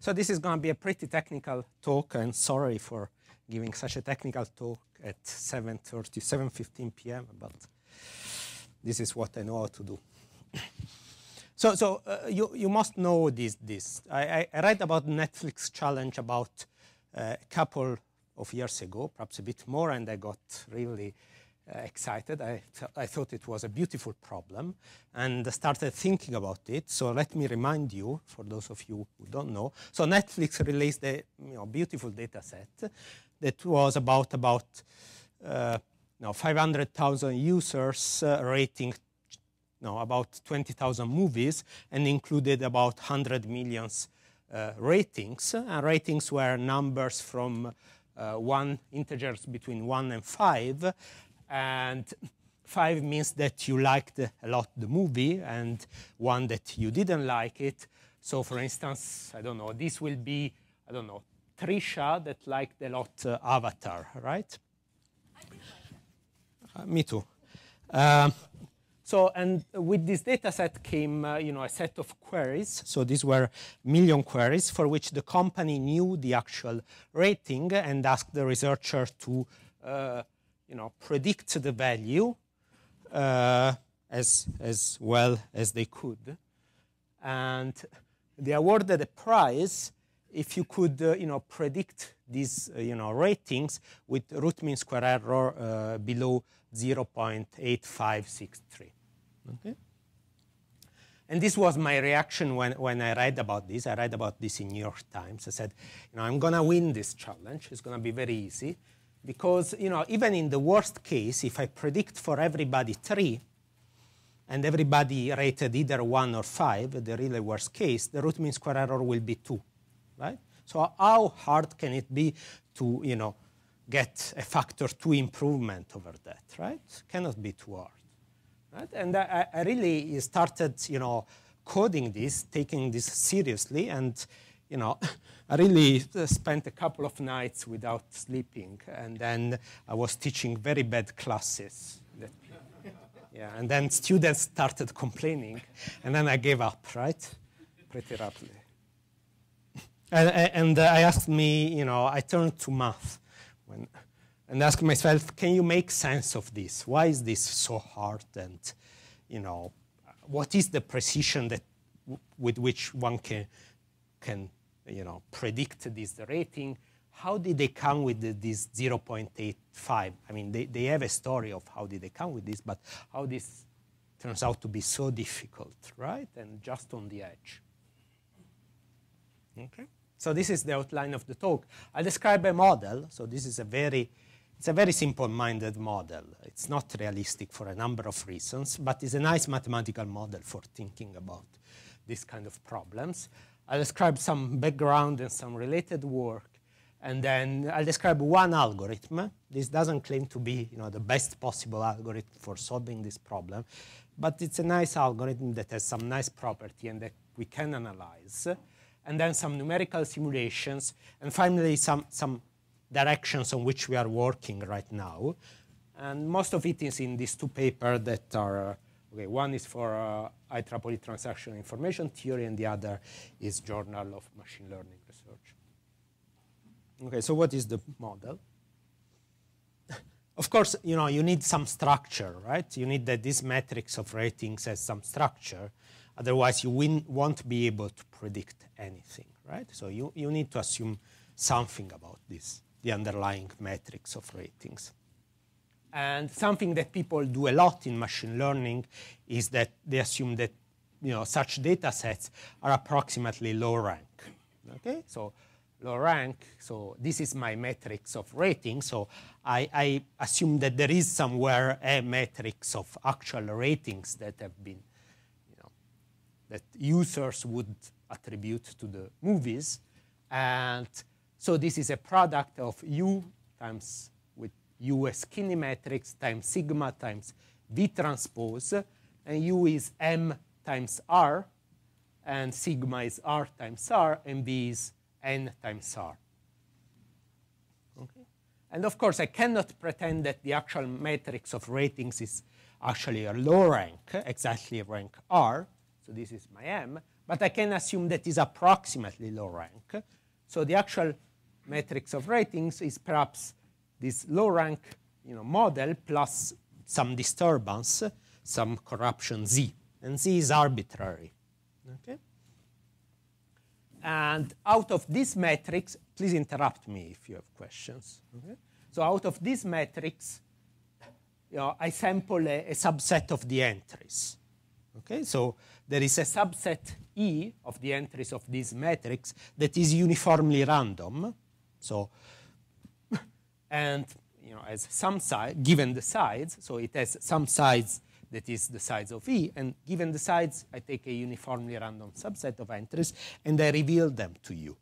So this is going to be a pretty technical talk, and sorry for giving such a technical talk at 7:30, 7:15 p.m., but this is what I know how to do. So you must know this. I read about Netflix challenge about a couple of years ago, perhaps a bit more, and I got really excited. I thought it was a beautiful problem and started thinking about it. So let me remind you, for those of you who don't know. So Netflix released a beautiful data set that was about 500,000 users rating about 20,000 movies, and included about 100 million ratings. And ratings were numbers from integers between 1 and 5. And 5 means that you liked a lot the movie, and 1 that you didn't like it. So for instance, I don't know, this will be, I don't know, Trisha that liked a lot Avatar, right? I did like that. Me too. And with this data set came, a set of queries. So these were million queries for which the company knew the actual rating and asked the researcher to, predict the value as well as they could. And they awarded a prize if you could, predict these, ratings with root mean square error below 0.8563. Okay. And this was my reaction when I read about this. I read about this in New York Times. I said, I'm going to win this challenge. It's going to be very easy. Because, even in the worst case, if I predict for everybody 3, and everybody rated either 1 or 5, the really worst case, the root mean square error will be 2, right? So how hard can it be to, get a factor 2 improvement over that, right? Cannot be too hard. Right? And I really started, coding this, taking this seriously, and, I really spent a couple of nights without sleeping, and then I was teaching very bad classes. And then students started complaining, and then I gave up, right? Pretty rapidly. And I asked me, I turned to math and asked myself, can you make sense of this? Why is this so hard? And, what is the precision that with which one can predict this rating? How did they come with this 0.85? I mean, they have a story of how did they come with this, but how this turns out to be so difficult, right? And just on the edge. Okay. So this is the outline of the talk. I'll describe a model. So this is it's a very simple-minded model. It's not realistic for a number of reasons, but it's a nice mathematical model for thinking about this kind of problems. I'll describe some background and some related work, and then I'll describe one algorithm. This doesn't claim to be, the best possible algorithm for solving this problem, but it's a nice algorithm that has some nice property and that we can analyze. And then some numerical simulations, and finally some directions on which we are working right now. And most of it is in these 2 papers that are, one is for IEEE Transactional Information Theory, and the other is Journal of Machine Learning Research. Okay, so what is the model? Of course, you need some structure, right? You need that this matrix of ratings has some structure. Otherwise, you won't be able to predict anything, right? So you need to assume something about this, the underlying matrix of ratings. And something that people do a lot in machine learning is that they assume that such data sets are approximately low rank. Okay, so low rank. So this is my matrix of rating. So I assume that there is somewhere a matrix of actual ratings that have been, that users would attribute to the movies. And so this is a product of U times with U as skinny matrix times sigma times V transpose. And U is M times R, and sigma is R times R, and V is N times R. Okay. And of course, I cannot pretend that the actual matrix of ratings is actually a low rank, exactly rank R. So So this is my M, but I can assume that is approximately low rank. So the actual matrix of ratings is perhaps this low rank model plus some disturbance, some corruption Z. And Z is arbitrary. Okay? And out of this matrix, please interrupt me if you have questions. Okay? So out of this matrix, I sample a subset of the entries. Okay? So there is a subset E of the entries of this matrix that is uniformly random. So, and as some size, given the size, so it has some size that is the size of E, and given the size, I take a uniformly random subset of entries, and I reveal them to you.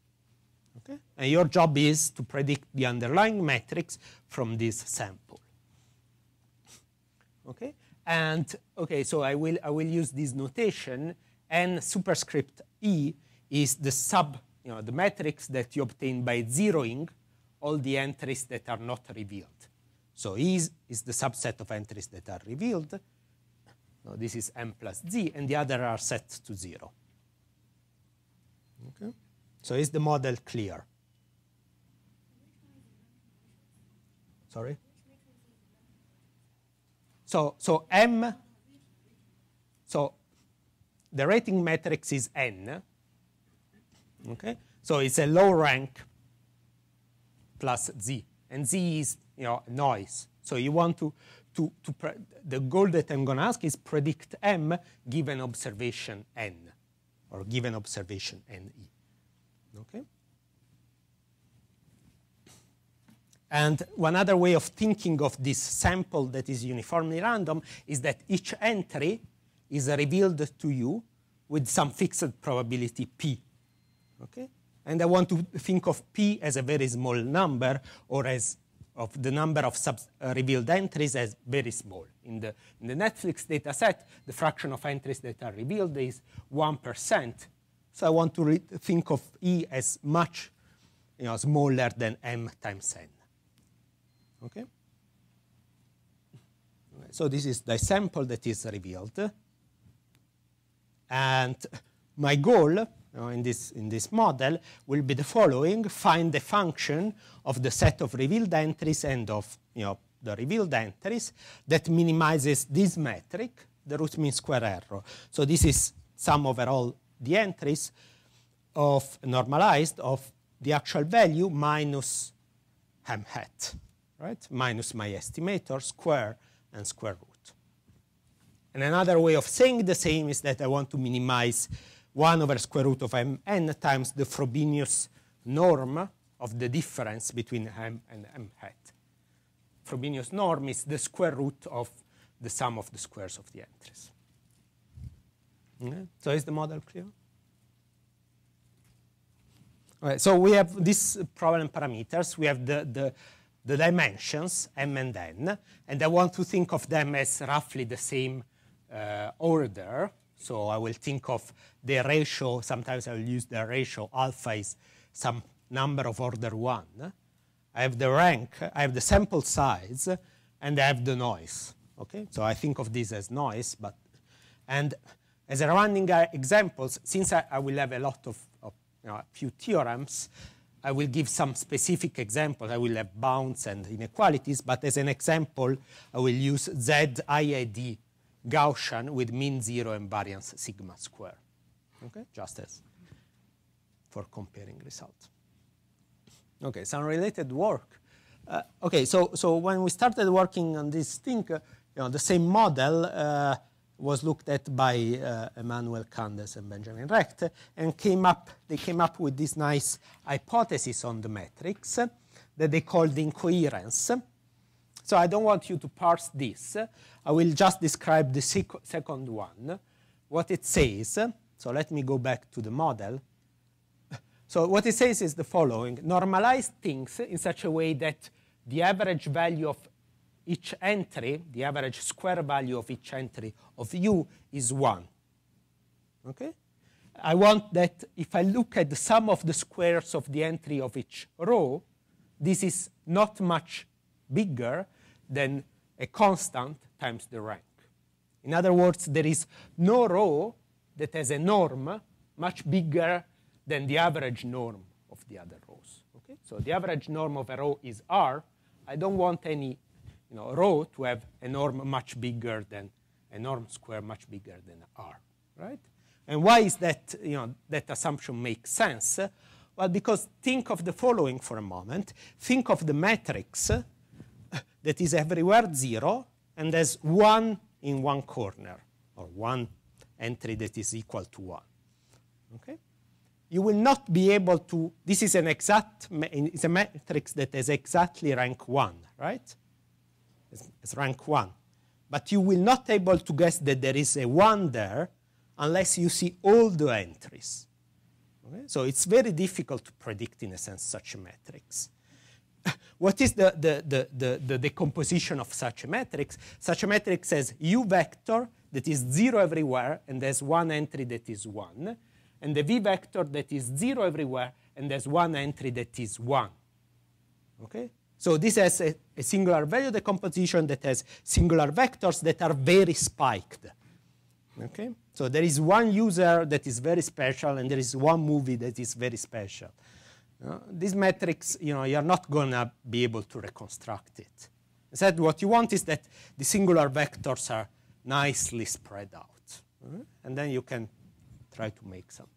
Okay? And your job is to predict the underlying matrix from this sample. Okay? And okay, so I will use this notation, N superscript E is the the matrix that you obtain by zeroing all the entries that are not revealed. So E is the subset of entries that are revealed. So this is M plus Z, and the other are set to 0. Okay? So is the model clear? Sorry? So M, so the rating matrix is N. Okay? So it's a low rank plus Z. And Z is noise. So you want the goal that I'm going to ask is predict M given observation N, or given observation NE. Okay? And one other way of thinking of this sample that is uniformly random is that each entry is revealed to you with some fixed probability P. Okay? And I want to think of P as a very small number, or as of the number of revealed entries as very small. In the Netflix data set, the fraction of entries that are revealed is 1%. So I want to think of E as much smaller than M times N. Okay? So this is the sample that is revealed. And my goal in this model will be the following: find the function of the set of revealed entries and of the revealed entries that minimizes this metric, the root mean square error. So this is sum over all the entries of normalized of the actual value minus M hat, right? Minus my estimator, square, and square root. And another way of saying the same is that I want to minimize 1 over square root of Mn times the Frobenius norm of the difference between M and M hat. Frobenius norm is the square root of the sum of the squares of the entries. Okay. So is the model clear? All right, so we have these problem parameters. We have the dimensions, M and N, and I want to think of them as roughly the same order. So I will think of the ratio. Sometimes I will use the ratio. Alpha is some number of order 1. I have the rank, I have the sample size, and I have the noise. Okay, so I think of this as noise. And as a running examples, since I will have a lot of a few theorems, I will give some specific examples. I will have bounds and inequalities, but as an example, I will use ZIAD Gaussian with mean 0 and variance sigma square. Okay, just as for comparing results. Okay, some related work. Okay, so when we started working on this thing, the same model was looked at by Emmanuel Candes and Benjamin Recht, and they came up with this nice hypothesis on the metrics that they called incoherence. So I don't want you to parse this. I will just describe the second one, what it says. So let me go back to the model. So what it says is the following: normalize things in such a way that the average value of each entry, the average square value of each entry of U is 1. Okay? I want that if I look at the sum of the squares of the entry of each row, this is not much bigger than a constant times the rank. In other words, there is no row that has a norm much bigger than the average norm of the other rows. Okay? So the average norm of a row is R. I don't want any row to have a norm much bigger than a norm square much bigger than R, right? And why is that, that assumption makes sense? Well, because think of the following for a moment. Think of the matrix that is everywhere 0 and there's 1 in one corner, or one entry that is equal to 1. Okay? You will not be able to, this is it's a matrix that has exactly rank 1, right? It's rank 1. But you will not be able to guess that there is a 1 there unless you see all the entries. Okay? So it's very difficult to predict, in a sense, such a matrix. What is the decomposition of such a matrix? Such a matrix has U vector that is 0 everywhere and there's one entry that is 1, and the V vector that is 0 everywhere and there's one entry that is 1. Okay? So this has a singular value decomposition that has singular vectors that are very spiked. Okay? So there is one user that is very special, and there is one movie that is very special. This matrix, you're not going to be able to reconstruct it. Instead, what you want is that the singular vectors are nicely spread out. And then you can try to make some.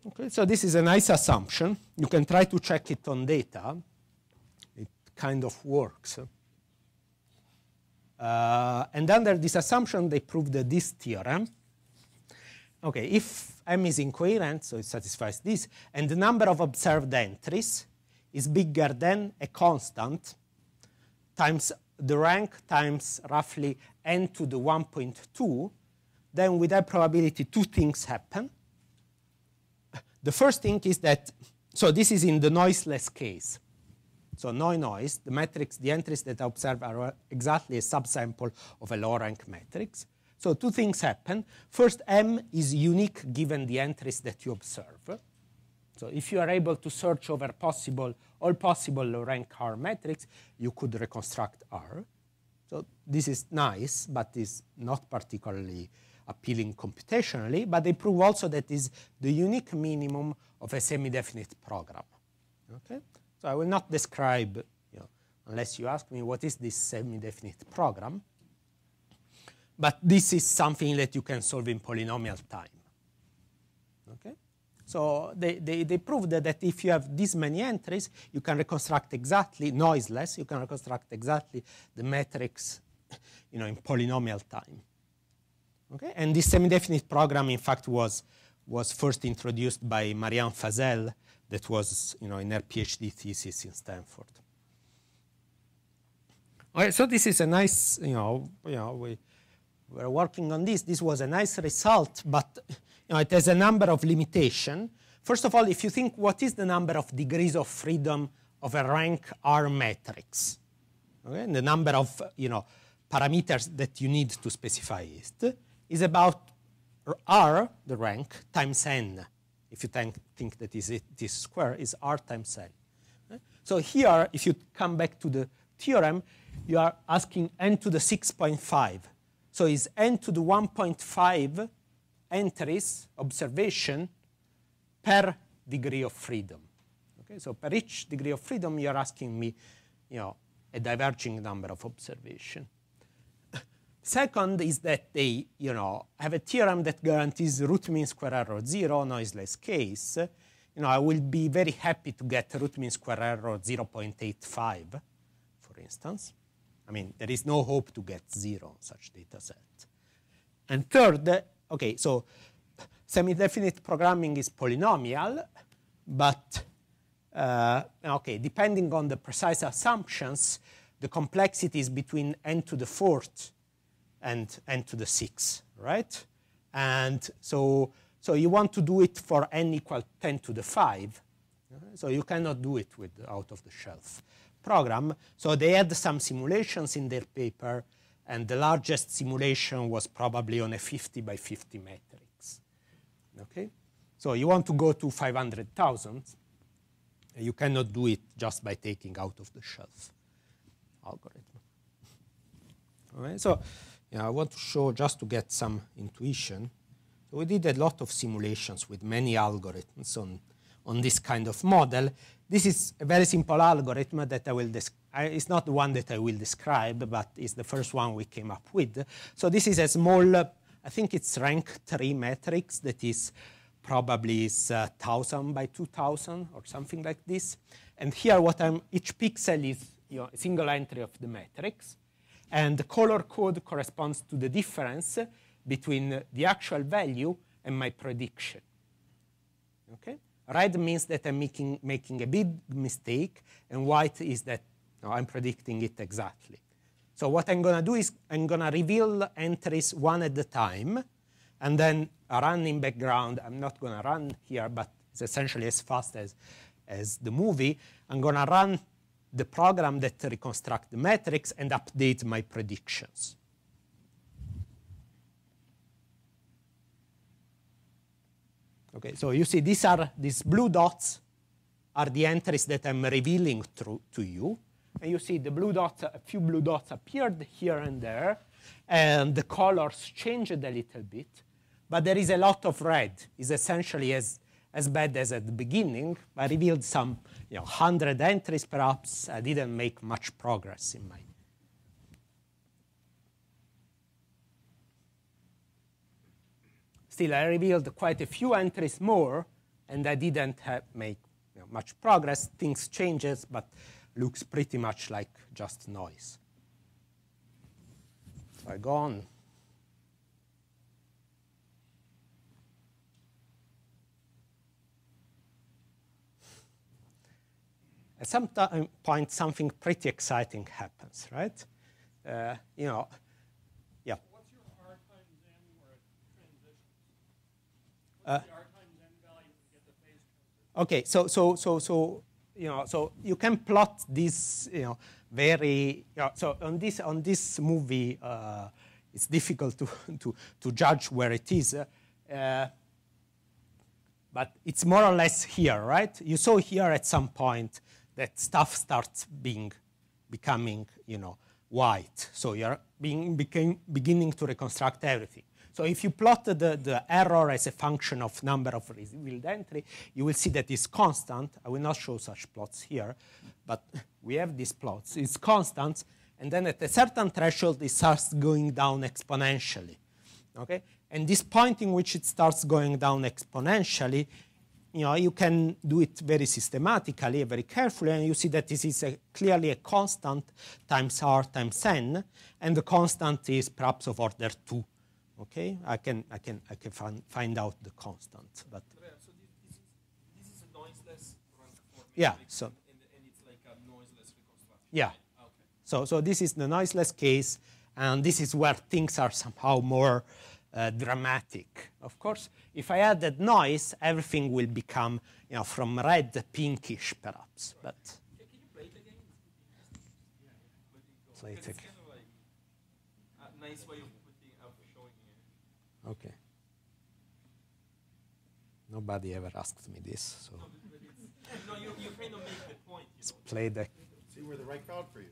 Okay, so this is a nice assumption. You can try to check it on data. It kind of works. And under this assumption, they proved this theorem. Okay, if M is incoherent, so it satisfies this, and the number of observed entries is bigger than a constant times the rank times roughly n to the 1.2, then with that probability, two things happen. The first thing is that, so this is in the noiseless case. So no noise, the matrix, the entries that I observe are exactly a subsample of a low-rank matrix. So two things happen. First, M is unique given the entries that you observe. So if you are able to search over all possible low-rank R metrics, you could reconstruct R. So this is nice, but is not particularly appealing computationally. But they prove also that is the unique minimum of a semi-definite program. Okay? So I will not describe, unless you ask me what is this semi-definite program. But this is something that you can solve in polynomial time. Okay? So they proved that if you have this many entries, you can reconstruct exactly, noiseless, you can reconstruct exactly the matrix in polynomial time. Okay? And this semi-definite program, in fact, was first introduced by Marianne Fazel, that was in her PhD thesis in Stanford. Okay, so this is a nice, we're working on this. This was a nice result, but it has a number of limitations. First of all, if you think what is the number of degrees of freedom of a rank R matrix, okay? And the number of parameters that you need to specify it is about R, the rank, times n. If you think that this square is R times n. Okay? So here, if you come back to the theorem, you are asking n to the 6.5. So is n to the 1.5 entries, observation, per degree of freedom. Okay, so per each degree of freedom, you're asking me, a diverging number of observation. Second is that they, have a theorem that guarantees root mean square error 0, noiseless case. I will be very happy to get root mean square error 0.85, for instance. I mean, there is no hope to get 0 on such data set. And third, okay, so semi-definite programming is polynomial, but okay, depending on the precise assumptions, the complexity is between n to the 4th and n to the 6th, right? And so you want to do it for n equal 10 to the 5. So you cannot do it with out-of-the-shelf program. So they had some simulations in their paper, and the largest simulation was probably on a 50 by 50 matrix. Okay? So you want to go to 500,000. You cannot do it just by taking out-of-the-shelf algorithm. All right? So I want to show just to get some intuition. So we did a lot of simulations with many algorithms on this kind of model. This is a very simple algorithm that I will it's not the one that I will describe, but it's the first one we came up with. So this is a small, I think it's rank 3 matrix that is probably 1,000 by 2,000 or something like this. And here each pixel is a single entry of the matrix. And the color code corresponds to the difference between the actual value and my prediction. Okay? Red means that I'm making a big mistake, and white is that I'm predicting it exactly. So what I'm going to do is I'm going to reveal entries one at a time, and then run in background. I'm not going to run here, but it's essentially as fast as the movie. I'm going to run the program that reconstructs the matrix and update my predictions. Okay, so you see these blue dots are the entries that I'm revealing to you. And you see the blue dots, a few blue dots appeared here and there, and the colors changed a little bit. But there is a lot of red. It's essentially as bad as at the beginning. I revealed some 100 entries perhaps. I didn't make much progress in my. Still, I revealed quite a few entries more, and I didn't make much progress. Things changes, but looks pretty much like just noise. So I go on. At some point, something pretty exciting happens, right? Yeah. What's your R times n where it transitions? What's the R times n value to get the phase transition? Okay, so you can plot this, very. So on this movie, it's difficult to judge where it is. But it's more or less here, right? You saw here at some point that stuff starts becoming, white. So you're beginning to reconstruct everything. So if you plot the error as a function of number of revealed entry, you will see that it's constant. I will not show such plots here, but we have these plots. It's constant, and then at a certain threshold, it starts going down exponentially. Okay? And this point in which it starts going down exponentially, you can do it very systematically, very carefully, and you see that this is clearly a constant times r times n, and the constant is perhaps of order 2. Okay, I can find out the constant, but so this is a noiseless rank formation. Yeah. So and it's like a noiseless reconstruction. Yeah. Okay. So this is the noiseless case, and this is where things are somehow more dramatic. Of course, if I add that noise, everything will become, from red to pinkish, perhaps. But Can you play it again? so it's kind of like a nice way of showing it. okay. Nobody ever asked me this, so No, you kind of make the point. let's play the. See, we're the right crowd for you.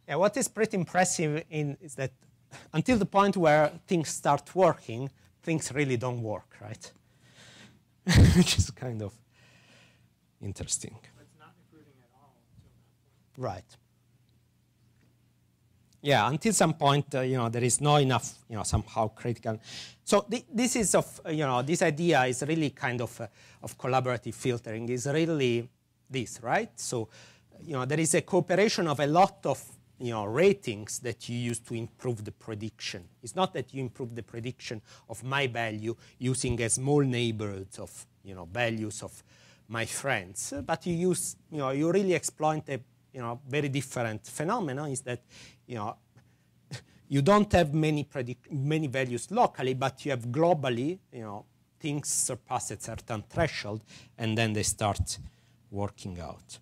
Yeah, what is pretty impressive is that until the point where things start working, things really don't work, right? Which is kind of interesting. It's not improving at all until that point. Right. Yeah, until some point, there is not enough, somehow critical. So this is this idea is really kind of collaborative filtering is really this, right? So, there is a cooperation of a lot of ratings that you use to improve the prediction. It's not that you improve the prediction of my value using a small neighborhood of values of my friends, but you use you really exploit a very different phenomenon. Is that you don't have many values locally, but you have globally things surpass a certain threshold, and then they start working out.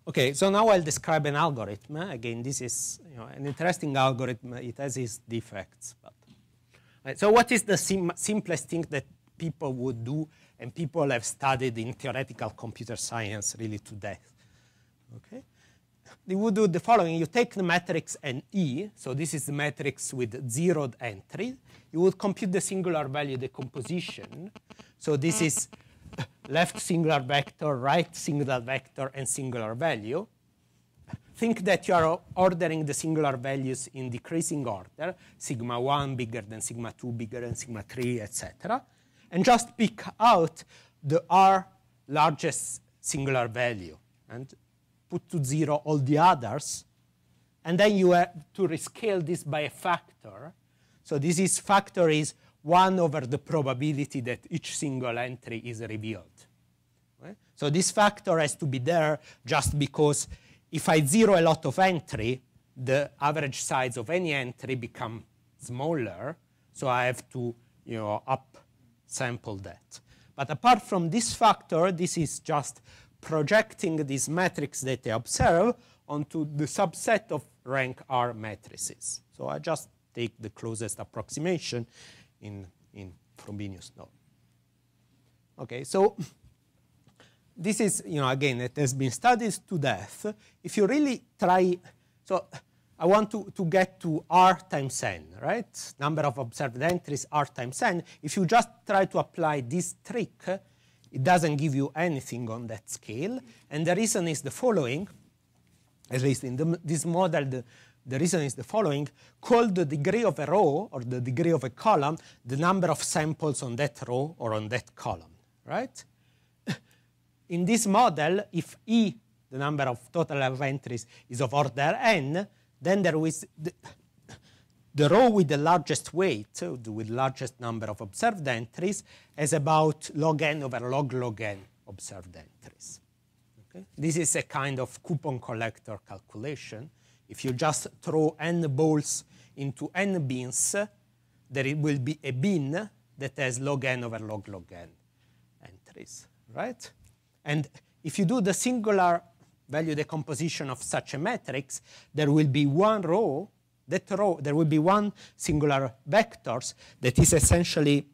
Okay, so now I'll describe an algorithm. Again, this is an interesting algorithm. It has its defects. But, right, so what is the simplest thing that people would do, and people have studied in theoretical computer science really to death. Okay? They would do the following. You take the matrix NE, so this is the matrix with zeroed entry. You would compute the singular value decomposition. So this is left singular vector, right singular vector, and singular value. Think that you are ordering the singular values in decreasing order, sigma 1 bigger than sigma 2 bigger than sigma 3, etc. And just pick out the R largest singular value and put to 0 all the others. And then you have to rescale this by a factor. So this factor is 1 over the probability that each single entry is revealed. Right? So this factor has to be there just because if I zero a lot of entry, the average size of any entry becomes smaller. So I have to upsample that. But apart from this factor, this is just projecting this matrix that I observe onto the subset of rank R matrices. So I just take the closest approximation in Frobenius norm. Okay, so this is, again, it has been studied to death. If you really try, so I want to get to R times n, right? Number of observed entries, R times n. If you just try to apply this trick, it doesn't give you anything on that scale. And the reason is the following, at least in this model, the reason is the following. Call the degree of a row or the degree of a column the number of samples on that row or on that column, right? In this model, if E, the number of total of entries, is of order n, then there is the row with the largest weight, so with largest number of observed entries, has about log n over log n observed entries. Okay? This is a kind of coupon collector calculation. If you just throw n balls into n bins, there will be a bin that has log n over log n entries, right? And if you do the singular value decomposition of such a matrix, there will be one row. That row, there will be one singular vectors that is essentially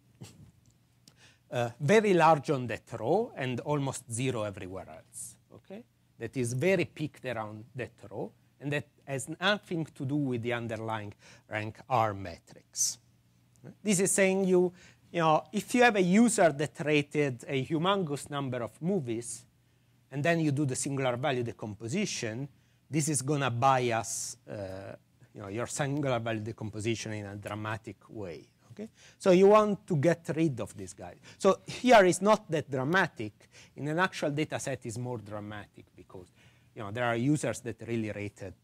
very large on that row and almost 0 everywhere else. Okay? That is very peaked around that row, and that has nothing to do with the underlying rank R matrix. This is saying if you have a user that rated a humongous number of movies, and then you do the singular value decomposition, this is going to bias your singular value decomposition in a dramatic way. Okay? So you want to get rid of this guy. So here is not that dramatic. In an actual data set, is more dramatic because there are users that really rated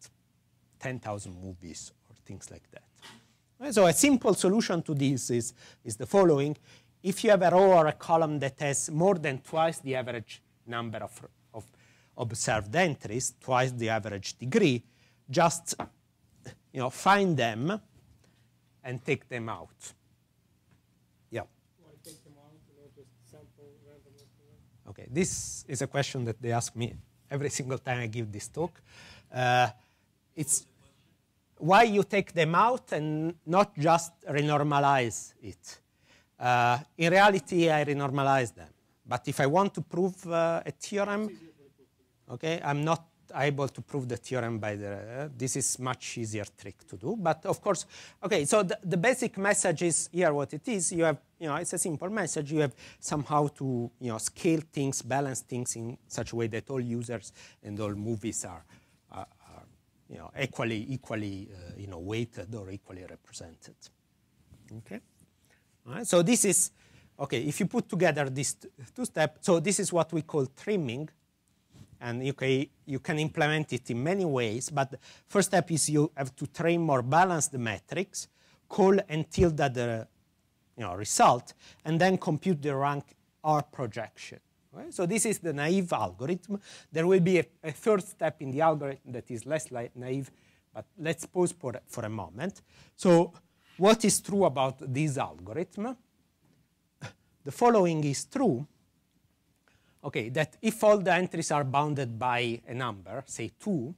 10,000 movies or things like that. So a simple solution to this is the following. If you have a row or a column that has more than twice the average number of observed entries, twice the average degree, just find them and take them out. Yeah. Why take them out and just sample randomly? Okay, this is a question that they ask me every single time I give this talk. It's why you take them out and not just renormalize it. In reality, I renormalize them. But if I want to prove a theorem, okay, I'm not able to prove the theorem by this is much easier trick to do. But of course, okay, so the basic message is here what it is. You have, it's a simple message. You have somehow to, scale things, balance things in such a way that all users and all movies are equally weighted or equally represented. Okay? All right, so this is, okay, if you put together these two steps, so this is what we call trimming. And you can implement it in many ways, but the first step is you have to trim or balance the matrix, call and tilde the result, and then compute the rank R projection. Right? So this is the naive algorithm. There will be a third step in the algorithm that is less naive, but let's pause for a moment. So what is true about this algorithm? The following is true. Okay, that if all the entries are bounded by a number, say 2,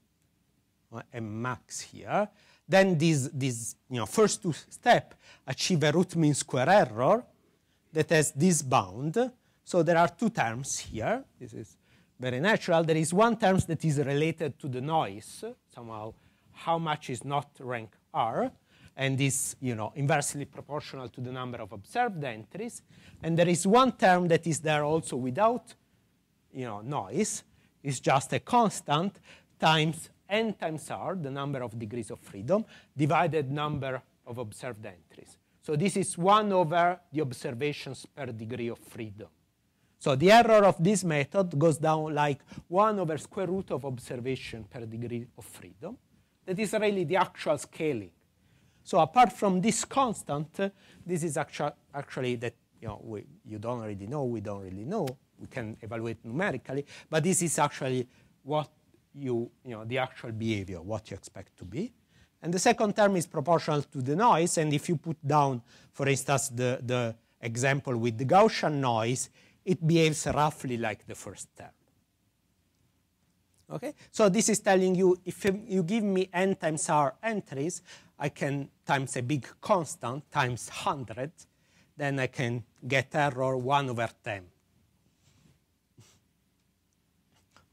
a max here, then these first two steps achieve a root mean square error that has this bound. So there are two terms here. This is very natural. There is one term that is related to the noise, somehow how much is not rank R, and is inversely proportional to the number of observed entries. And there is one term that is there also without noise. It's just a constant times n times R, the number of degrees of freedom, divided number of observed entries. So this is 1 over the observations per degree of freedom. So the error of this method goes down like 1 over square root of observation per degree of freedom. That is really the actual scaling. So apart from this constant, this is actually that you don't already know, we don't really know. We can evaluate numerically, but this is actually what the actual behavior, what you expect to be. And the second term is proportional to the noise. And if you put down, for instance, the example with the Gaussian noise, it behaves roughly like the first term. Okay? So this is telling you, if you give me n times R entries, I can times a big constant times 100, then I can get error 1 over 10.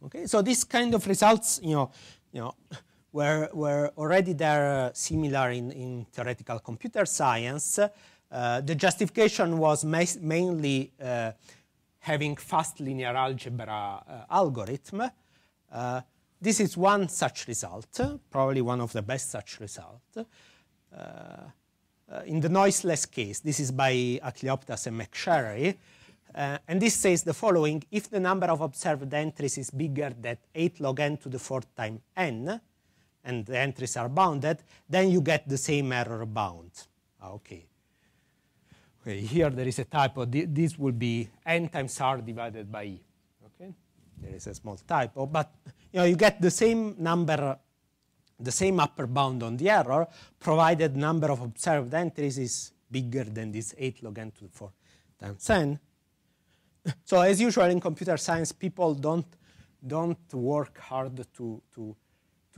Okay? So this kind of results, were already there similar in theoretical computer science. The justification was mainly having fast linear algebra algorithm. This is one such result, probably one of the best such results. In the noiseless case, this is by Aklioptas and McSherry. And this says the following: if the number of observed entries is bigger than 8 log n to the 4th time n, and the entries are bounded, then you get the same error bound. Okay. Here there is a typo. This will be n times R divided by E. Okay. There is a small typo, but you get the same number, the same upper bound on the error, provided number of observed entries is bigger than this 8 log n to the 4 times n. So as usual in computer science, people don't work hard to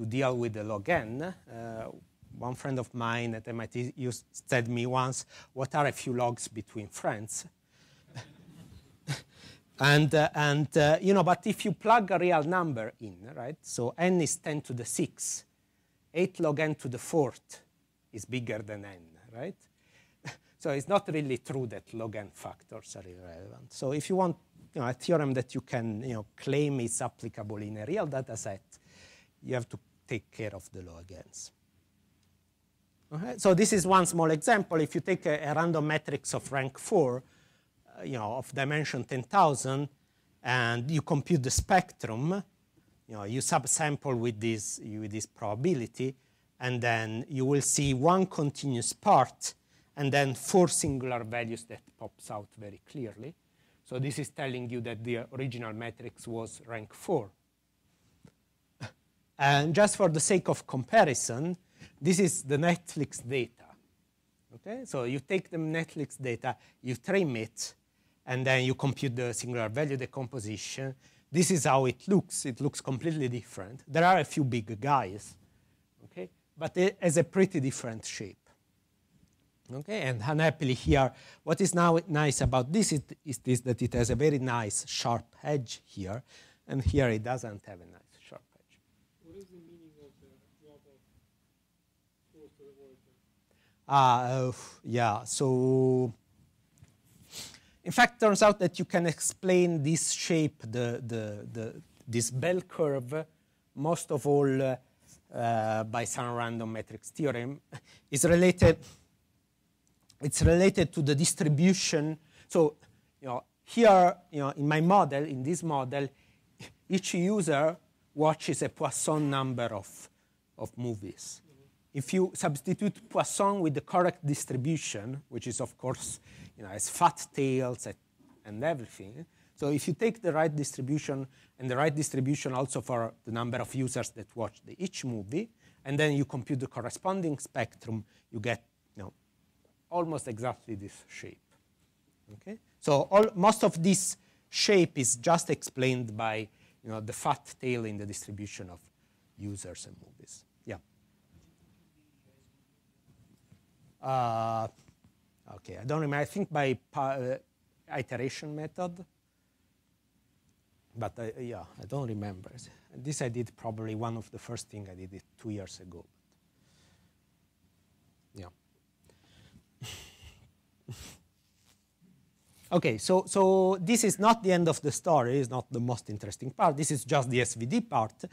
deal with the log n. One friend of mine at MIT said to me once, "What are a few logs between friends?" But if you plug a real number in, right? So n is 10 to the 6, 8 log n to the 4th is bigger than n, right? So it's not really true that log n factors are irrelevant. So if you want a theorem that you can claim is applicable in a real data set, you have to take care of the log n's. Okay? So this is one small example. If you take a random matrix of rank 4, of dimension 10,000, and you compute the spectrum, you subsample with this probability, and then you will see one continuous part, and then 4 singular values that pops out very clearly. So this is telling you that the original matrix was rank 4. And just for the sake of comparison, this is the Netflix data. Okay? So you take the Netflix data, you trim it, and then you compute the singular value decomposition. This is how it looks. It looks completely different. There are a few big guys, okay? But it has a pretty different shape. Okay, and unhappily here, what is now nice about this is that it has a very nice sharp edge here, and here it doesn't have a nice sharp edge. What is the meaning of the drop of close to the origin? Yeah, so in fact, turns out that you can explain this shape, this bell curve, most of all by some random matrix theorem. It's related to the distribution. So, here, in my model, in this model, each user watches a Poisson number of movies. Mm-hmm. If you substitute Poisson with the correct distribution, which is, of course, has fat tails and everything. So if you take the right distribution, and the right distribution also for the number of users that watch each movie, and then you compute the corresponding spectrum, you get, almost exactly this shape. Okay? So most of this shape is just explained by the fat tail in the distribution of users and movies. Yeah. Okay, I don't remember. I think by iteration method. But yeah, I don't remember. This I did probably one of the first things I did it 2 years ago. Yeah. Okay, so this is not the end of the story. It's not the most interesting part. This is just the SVD part.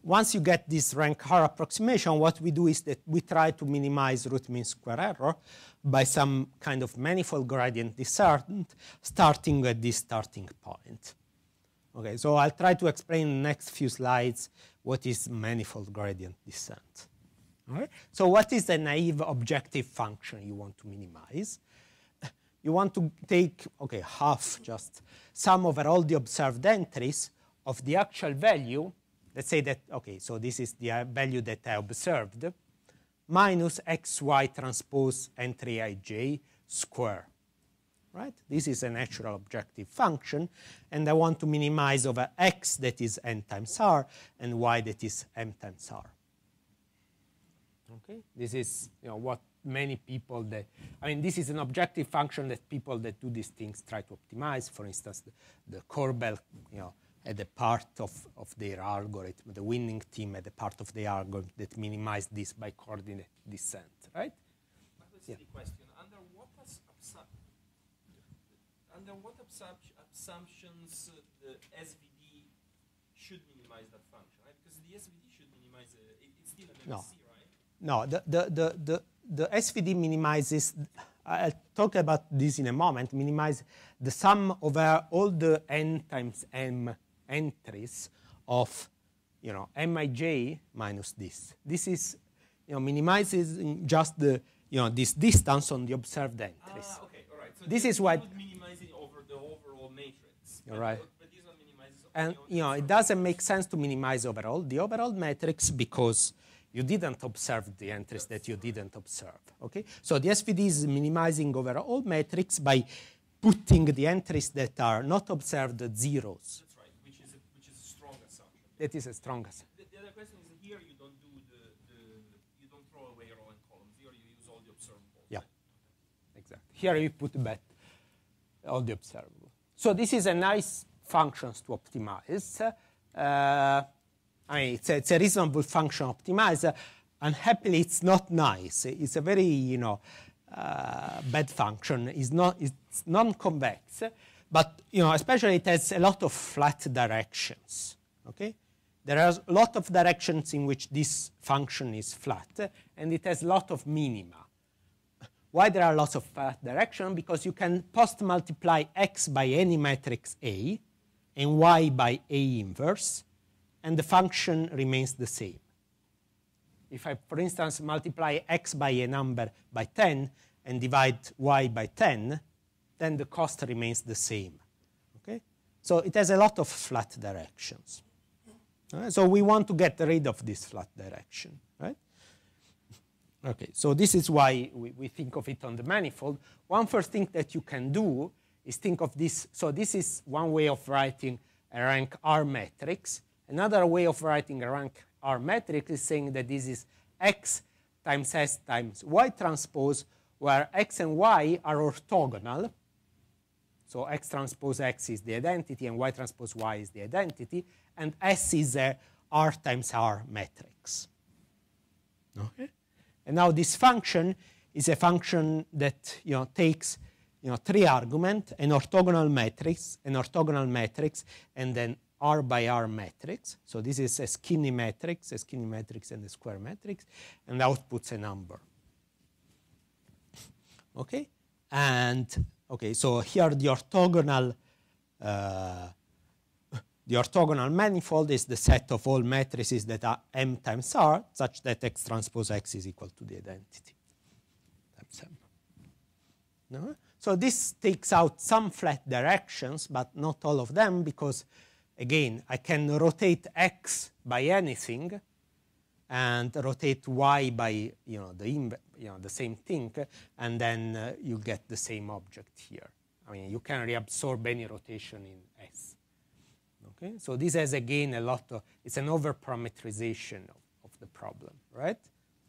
Once you get this rank R approximation, what we do is that we try to minimize root mean square error by some kind of manifold gradient descent starting at this starting point. Okay, so I'll try to explain in the next few slides what is manifold gradient descent. All right? So what is the naive objective function you want to minimize? You want to take, okay, half just sum over all the observed entries of the actual value. Let's say that, okay, so this is the value that I observed, minus xy transpose entry ij square. Right? This is a natural objective function, and I want to minimize over x that is n times r and y that is m times r. Okay, this is what many people that this is an objective function that people that do these things try to optimize. For instance, the Corbel, at the part of their algorithm, the winning team at the part of the algorithm that minimize this by coordinate descent. Right? Yeah. Question. Under what assumptions the SVD should minimize that function, right? Because the SVD should minimize it's still an MSC, right? No, the SVD minimizes, I'll talk about this in a moment, minimize the sum over all the n times m entries of mij minus this. This is minimizes just the this distance on the observed entries. Okay, all right. So this is what minimizing over the overall matrix. You're right. But this one minimizes and it doesn't make sense to minimize overall the overall matrix because you didn't observe the entries that you didn't observe. Okay, so the SVD is minimizing over all matrix by putting the entries that are not observed at zeros. That's right, which is a strong assumption. That is a strong assumption. The other question is here you don't do you don't throw away row and columns. Here you use all the observables. Yeah, exactly. Here you put back all the observable. So this is a nice function to optimize. It's a reasonable function optimizer. Unhappily, it's not nice. It's a very, bad function. It's non-convex, but especially it has a lot of flat directions. Okay, there are a lot of directions in which this function is flat, and it has a lot of minima. Why there are lots of flat directions? Because you can post-multiply x by any matrix A and y by A inverse, and the function remains the same. If I, for instance, multiply x by a number by 10 and divide y by 10, then the cost remains the same. Okay? So it has a lot of flat directions. So we want to get rid of this flat direction. Right? Okay, so this is why we think of it on the manifold. One first thing that you can do is think of this. So this is one way of writing a rank R matrix. Another way of writing a rank R matrix is saying that this is x times s times y transpose, where x and y are orthogonal. So x transpose x is the identity, and y transpose y is the identity, and S is a R times R matrix. Okay? And now this function is a function that takes three arguments: an orthogonal matrix, and then R by R matrix. So this is a skinny matrix, and a square matrix, and outputs a number. Okay, and okay, so here the orthogonal manifold is the set of all matrices that are M times R, such that X transpose X is equal to the identity times M. No? So this takes out some flat directions, but not all of them, because again, I can rotate X by anything, and rotate Y by the same thing, and then you get the same object here. I mean, you can reabsorb any rotation in S. Okay, so this has again a lot of. It's an overparameterization of the problem, right?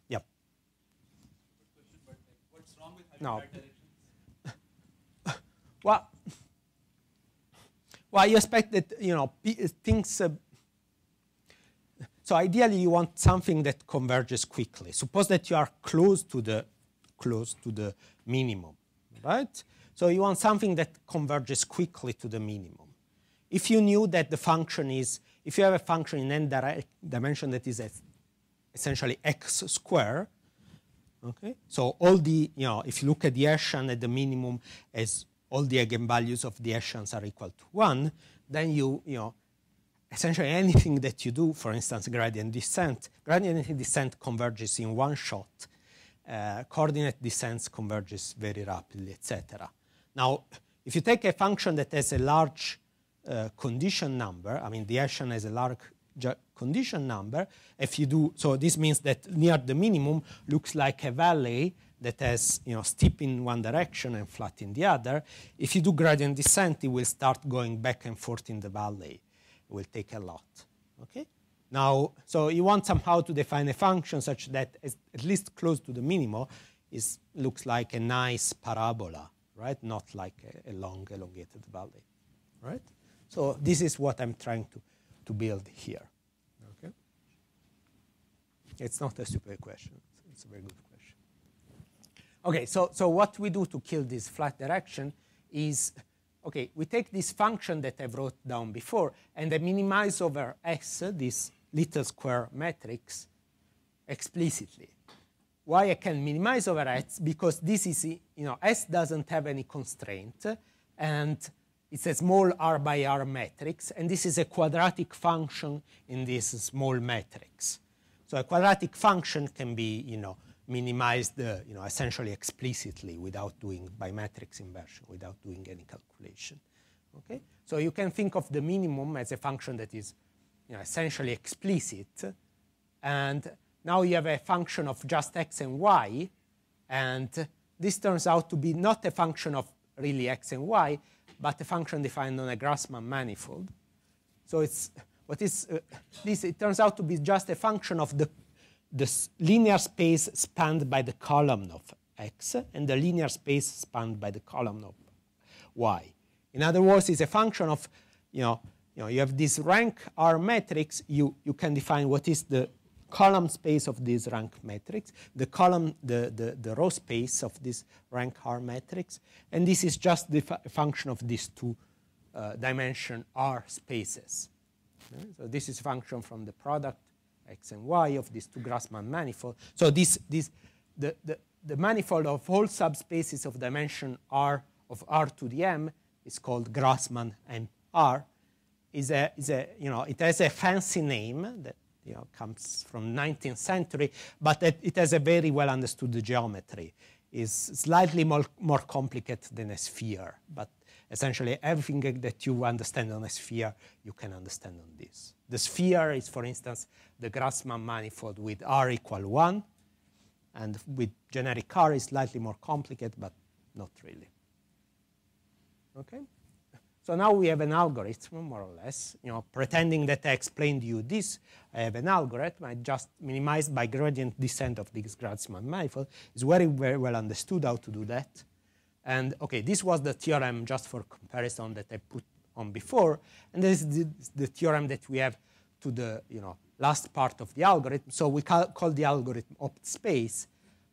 Yep. What's wrong with having flat directions? Well, Well, you expect that, things. So ideally, you want something that converges quickly. Suppose that you are close to the minimum, right? So you want something that converges quickly to the minimum. If you knew that the function is, if you have a function in n dimension that is essentially x squared, okay? So all the, if you look at the Hessian at the minimum as all the eigenvalues of the Hessians are equal to 1, then essentially anything that you do, for instance, gradient descent converges in one shot. Coordinate descent converges very rapidly, etc. Now, if you take a function that has a large condition number, I mean, the Hessian has a large condition number, if you do, so this means that near the minimum looks like a valley that has, steep in one direction and flat in the other. If you do gradient descent, it will start going back and forth in the valley. It will take a lot, okay? Now, so you want somehow to define a function such that at least close to the minimum looks like a nice parabola, right? Not like a long elongated valley, right? So this is what I'm trying to build here, okay? It's not a stupid question. It's a very good question. Okay, so what we do to kill this flat direction is, okay, we take this function that I wrote down before, and I minimize over S, this little square matrix, explicitly. Why I can minimize over S? Because this is, S doesn't have any constraint, and it's a small r by r matrix, and this is a quadratic function in this small matrix. So a quadratic function can be, minimized, essentially explicitly without doing by matrix inversion, without doing any calculation. Okay? So you can think of the minimum as a function that is, essentially explicit, and now you have a function of just x and y, and this turns out to be not a function of really x and y, but a function defined on a Grassmann manifold. So it's what is this? It turns out to be just a function of the linear space spanned by the column of x and the linear space spanned by the column of y. In other words, it's a function of, you have this rank R matrix. You can define what is the column space of this rank matrix, the column, the row space of this rank R matrix, and this is just the function of these two dimension R spaces. Okay? So this is a function from the product x and y of these two Grassmann manifold. So the manifold of all subspaces of dimension R of R to the m is called Grassmann M-R. It has a fancy name that comes from 19th century, but it has a very well understood geometry. It's slightly more complicated than a sphere, but essentially everything that you understand on a sphere, you can understand on this. The sphere is, for instance, the Grassmann manifold with R equal 1, and with generic R is slightly more complicated, but not really. Okay? So now we have an algorithm, more or less, pretending that I explained you this. I have an algorithm. I just minimized by gradient descent of this Grassmann manifold. It's very, very well understood how to do that. And okay, this was the theorem just for comparison that I put on before. And this is the theorem that we have to the last part of the algorithm. So we call the algorithm OpSpace.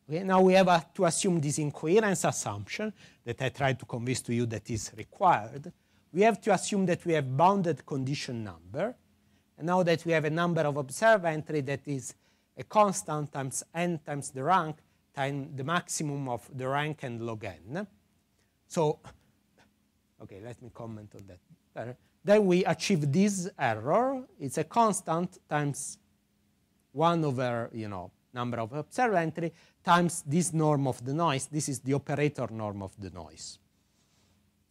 Okay, now we have to assume this incoherence assumption that I tried to convince to you that is required. We have to assume that we have bounded condition number. And now that we have a number of observed entry that is a constant times n times the rank times the maximum of the rank and log n. So, okay, let me comment on that better. Then we achieve this error. It's a constant times 1 over, number of observed entry times this norm of the noise. This is the operator norm of the noise.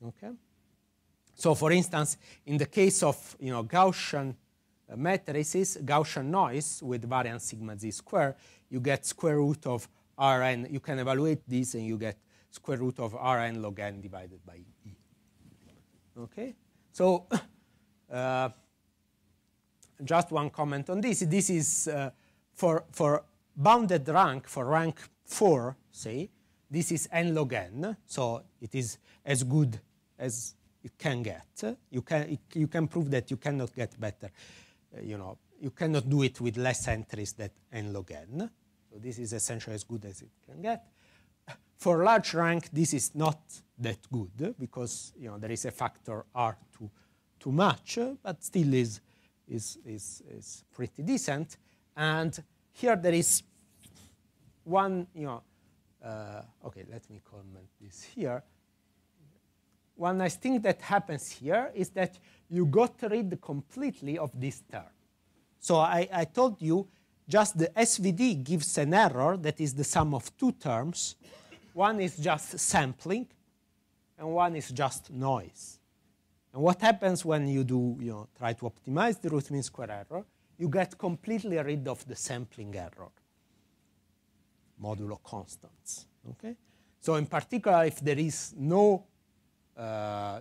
Okay? So, for instance, in the case of Gaussian matrices, Gaussian noise with variance sigma z square, you get square root of Rn. You can evaluate this, and you get square root of Rn log n divided by E. Okay? So, just one comment on this. This is for bounded rank, for rank 4, say, this is n log n. So it is as good as it can get. You can prove that you cannot get better. You cannot do it with less entries than n log n. So this is essentially as good as it can get. For large rank, this is not that good because there is a factor r too much, but still is pretty decent. And here there is one, okay, let me comment this here. One nice thing that happens here is that you got rid completely of this term. So I told you just the SVD gives an error that is the sum of two terms. One is just sampling, and one is just noise. And what happens when you do, try to optimize the root mean square error? You get completely rid of the sampling error, modulo constants. Okay. So in particular, if there is no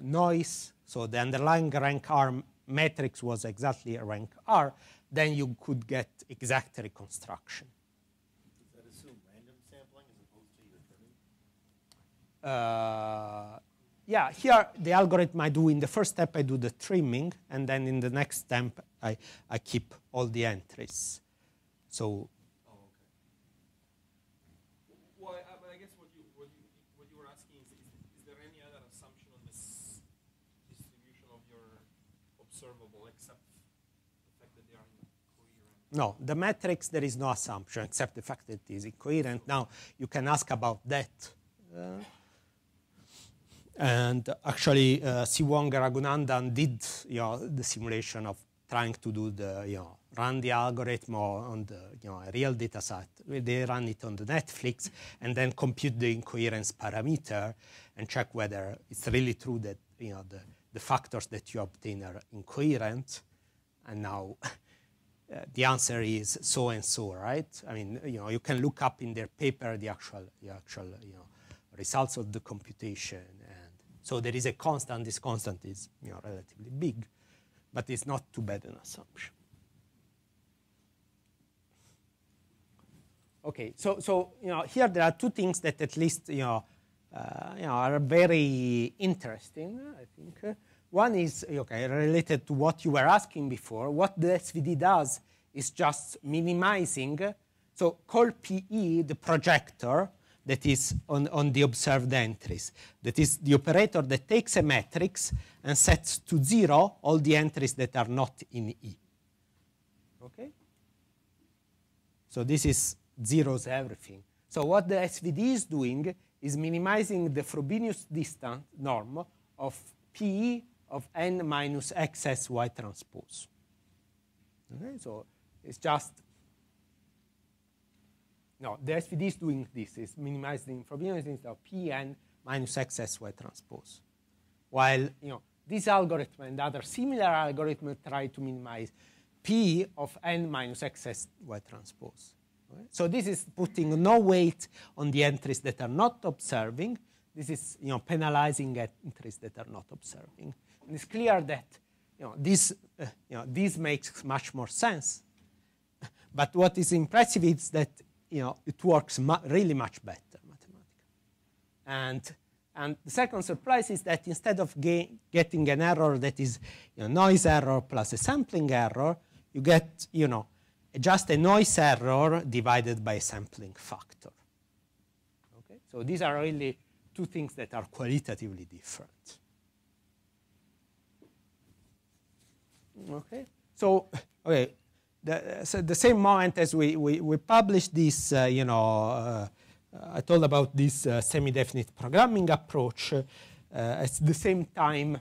noise, so the underlying rank R matrix was exactly a rank R, then you could get exact reconstruction. Does that assume random sampling as opposed to your trimming? Yeah, here the algorithm I do in the first step, I do the trimming, and then in the next step, I keep all the entries. So. Oh, okay. Well, I guess what you were asking is there any other assumption on this distribution of your observable except the fact that they are incoherent? No, the matrix, there is no assumption except the fact that it is incoherent. Now, you can ask about that. And actually, Siwong and Raghunandan did the simulation of trying to do the run the algorithm on the a real data set. They run it on the Netflix and then compute the incoherence parameter and check whether it's really true that the factors that you obtain are incoherent. And now the answer is so and so, right? I mean, you can look up in their paper the actual results of the computation. So there is a constant. This constant is relatively big, but it's not too bad an assumption. Okay, so here there are two things that at least are very interesting, I think. One is related to what you were asking before. What the SVD does is just minimizing. So call PE the projector that is on the observed entries. That is the operator that takes a matrix and sets to 0 all the entries that are not in E. Okay? So this is zeros everything. So what the SVD is doing is minimizing the Frobenius distance norm of PE of n minus XS Y transpose. Okay? So it's just no, the SVD is doing this, is minimizing Frobenius distance of Pn minus XSY transpose. While this algorithm and other similar algorithms try to minimize P of n minus XSY transpose. Okay? So this is putting no weight on the entries that are not observing. This is penalizing entries that are not observing. And it's clear that this makes much more sense. But what is impressive is that it works really much better mathematically. And the second surprise is that instead of getting an error that is noise error plus a sampling error, you get just a noise error divided by a sampling factor. Okay? So these are really two things that are qualitatively different. Okay? So, okay. So the same moment as we published this, I told about this semi-definite programming approach. At the same time,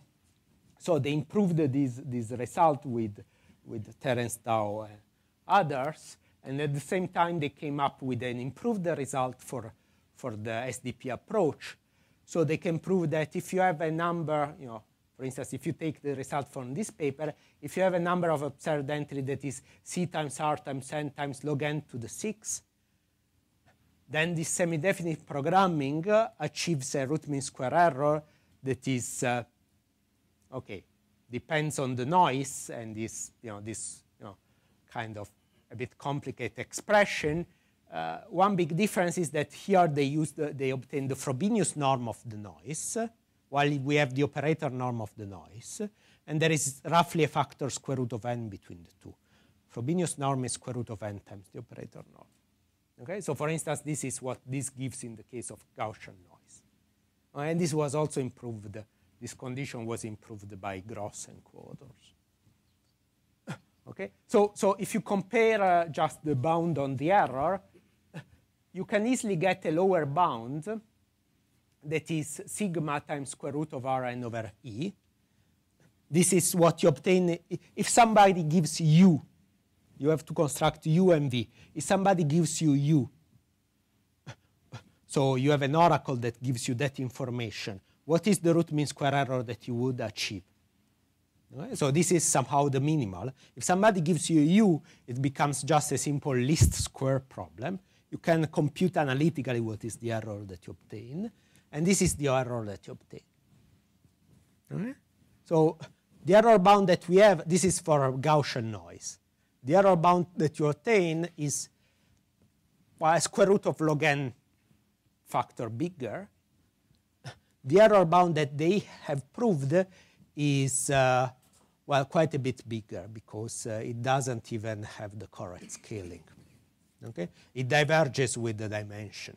so they improved this result with Terence Dow and others, and at the same time they came up with an improved result for the SDP approach. So they can prove that if you have a number, for instance, if you take the result from this paper, if you have a number of observed entry that is C times R times N times log N to the 6, then this semi-definite programming achieves a root mean square error that is, depends on the noise and this kind of a bit complicated expression. One big difference is that here they obtain the Frobenius norm of the noise. while we have the operator norm of the noise. And there is roughly a factor square root of n between the two. Frobenius norm is square root of n times the operator norm. Okay, so for instance, this is what this gives in the case of Gaussian noise. And this was also improved. This condition was improved by Gross and co-authors. Okay, so if you compare just the bound on the error, you can easily get a lower bound that is sigma times square root of Rn over E. This is what you obtain if somebody gives U. You have to construct U and V. If somebody gives you U, so you have an oracle that gives you that information, what is the root mean square error that you would achieve? Okay? So this is somehow the minimal. If somebody gives you U, it becomes just a simple least square problem. You can compute analytically what is the error that you obtain, and this is the error that you obtain. Okay? So the error bound that we have, this is for Gaussian noise. The error bound that you obtain is a square root of log n factor bigger. The error bound that they have proved is, well, quite a bit bigger because it doesn't even have the correct scaling. Okay? It diverges with the dimension.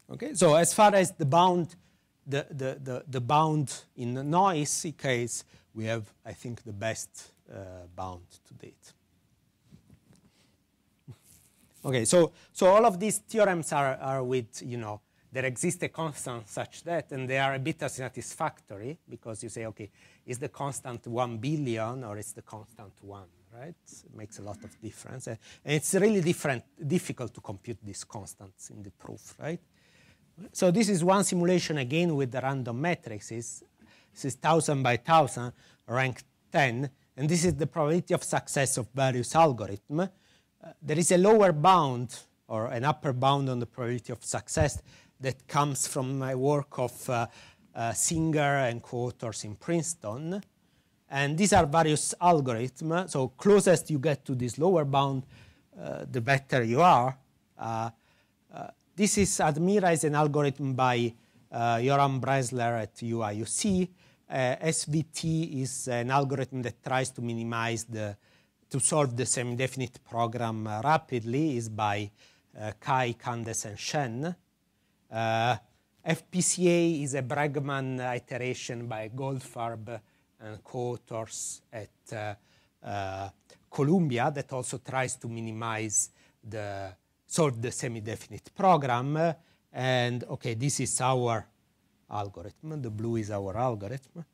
Okay? So as far as the bound, the bound in the noise case, we have, I think, the best bound to date. Okay, so all of these theorems are with, there exists a constant such that, and they are a bit unsatisfactory because you say, okay, is the constant 1 billion or is the constant 1, right? It makes a lot of difference. And it's really difficult to compute these constants in the proof, right? So this is one simulation again with the random matrices. This is 1000 by 1000, rank 10, and this is the probability of success of various algorithms. There is a lower bound or an upper bound on the probability of success that comes from my work of Singer and co-authors in Princeton. And these are various algorithms. So closest you get to this lower bound, the better you are. This is Admira is an algorithm by Joram Bresler at UIUC. SVT is an algorithm that tries to minimize to solve the semi-definite program rapidly, is by Kai, Candes, and Shen. FPCA is a Bregman iteration by Goldfarb and co-authors at Columbia that also tries to minimize solve the semi-definite program. And okay, this is our algorithm. The blue is our algorithm.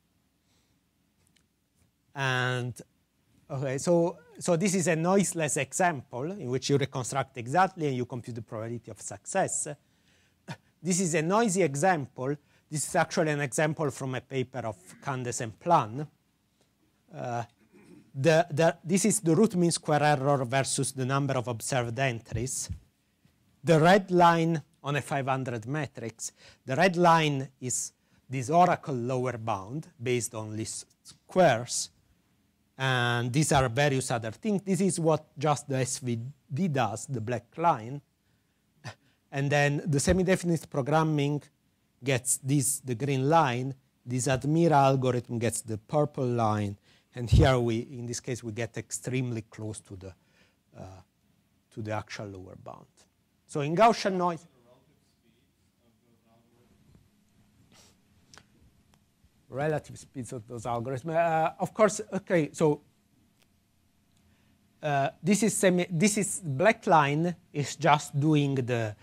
And okay, so this is a noiseless example in which you reconstruct exactly and you compute the probability of success. This is a noisy example. This is actually an example from a paper of Candes and Plan. This is the root mean square error versus the number of observed entries. The red line on a 500 matrix, the red line is this oracle lower bound based on least squares. And these are various other things. This is what just the SVD does, the black line. And then the semi-definite programming gets the green line. This Admira algorithm gets the purple line. And here in this case, we get extremely close to the actual lower bound. So in Gaussian noise, relative speeds of those algorithms. Of course, okay. So this is black line is just doing the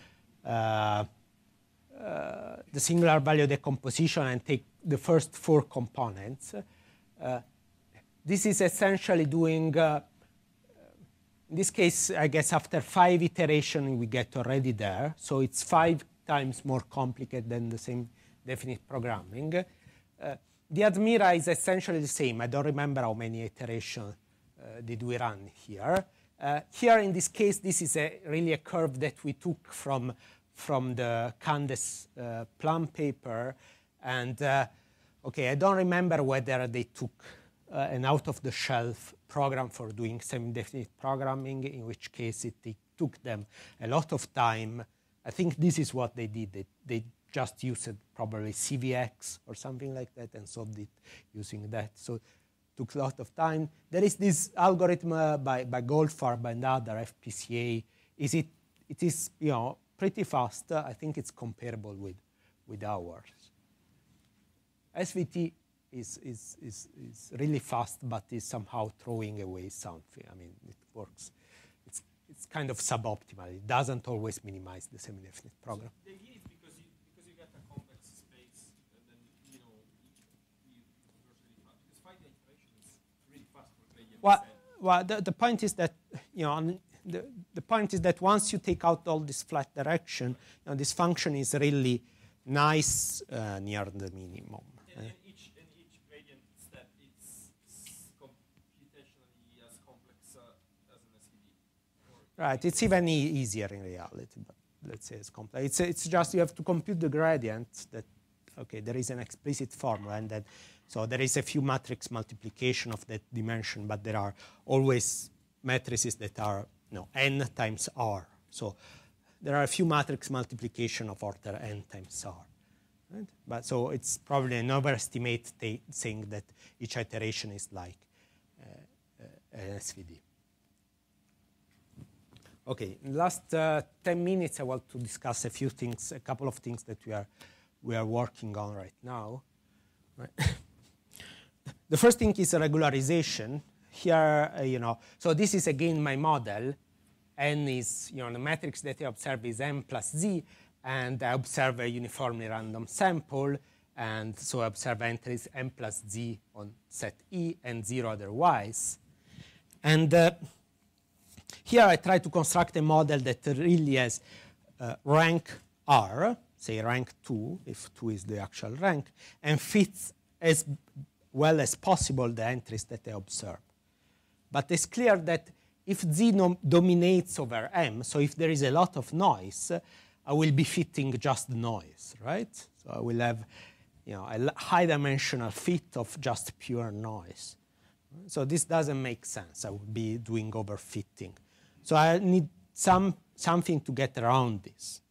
singular value decomposition and take the first 4 components. This is essentially doing. In this case, I guess after 5 iterations, we get already there. So it's 5 times more complicated than the same definite programming. The Admira is essentially the same. I don't remember how many iterations did we run here. Here, in this case, this is really a curve that we took from the Candes Plum paper. And okay, I don't remember whether they took an out-of-the-shelf program for doing semi-definite programming, in which case it took them a lot of time. I think this is what they did. They just used probably CVX or something like that and solved it using that. So it took a lot of time. There is this algorithm by Goldfarb and other FPCA. It is pretty fast. I think it's comparable with ours. SVT is really fast, but is somehow throwing away something. I mean, it works. It's kind of suboptimal. It doesn't always minimize the semi-definite program. So the idea is because you get a complex space, and then you converge really fast. Because 5 iteration is really fast for gradient descent. Well, the point is that the point is that once you take out all this flat direction, this function is really nice near the minimum. And each gradient step is computationally as complex as an SVD. Right, it's even easier in reality, but let's say it's complex. It's just you have to compute the gradient. That there is an explicit formula, and then so there is a few matrix multiplication of that dimension, but there are always matrices that are n times r. So there are a few matrix multiplication of order n times r. Right? But so it's probably an overestimate saying that each iteration is like an SVD. Okay, in the last 10 minutes, I want to discuss a couple of things that we are working on right now. Right? The first thing is regularization. Here, so this is again my model. N is, the matrix that I observe is n plus z, and I observe a uniformly random sample, and so I observe entries n plus z on set E and 0 otherwise. And here I try to construct a model that really has rank R, say rank 2, if 2 is the actual rank, and fits as well as possible the entries that I observe. But it's clear that if Z dominates over M, so if there is a lot of noise, I will be fitting just the noise, right? So I will have a high dimensional fit of just pure noise. So this doesn't make sense. I would be doing overfitting. So I need something to get around this.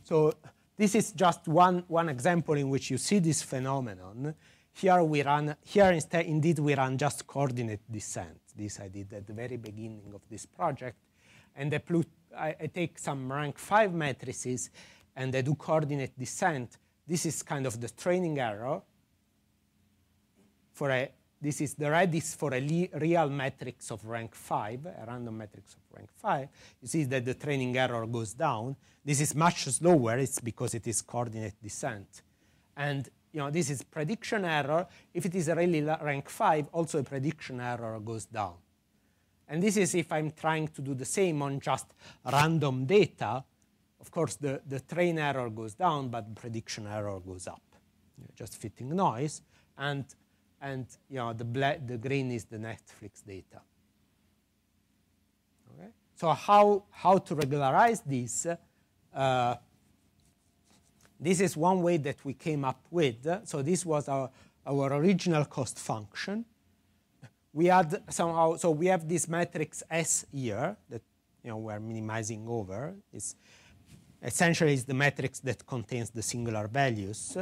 So this is just one example in which you see this phenomenon. Here indeed we run just coordinate descent. This I did at the very beginning of this project. And I take some rank 5 matrices and I do coordinate descent. This is kind of the training error. This is the red is for a real matrix of rank 5, a random matrix of rank 5. You see that the training error goes down. This is much slower. It's because it is coordinate descent. And this is prediction error. If it is a really rank 5, also a prediction error goes down. And this is if I'm trying to do the same on just random data. Of course, the train error goes down, but the prediction error goes up. Just fitting noise. And the green is the Netflix data. Okay? So how to regularize this? This is one way that we came up with. So this was our original cost function. We had somehow, so we have this matrix S here that we're minimizing over. It's essentially is the matrix that contains the singular values.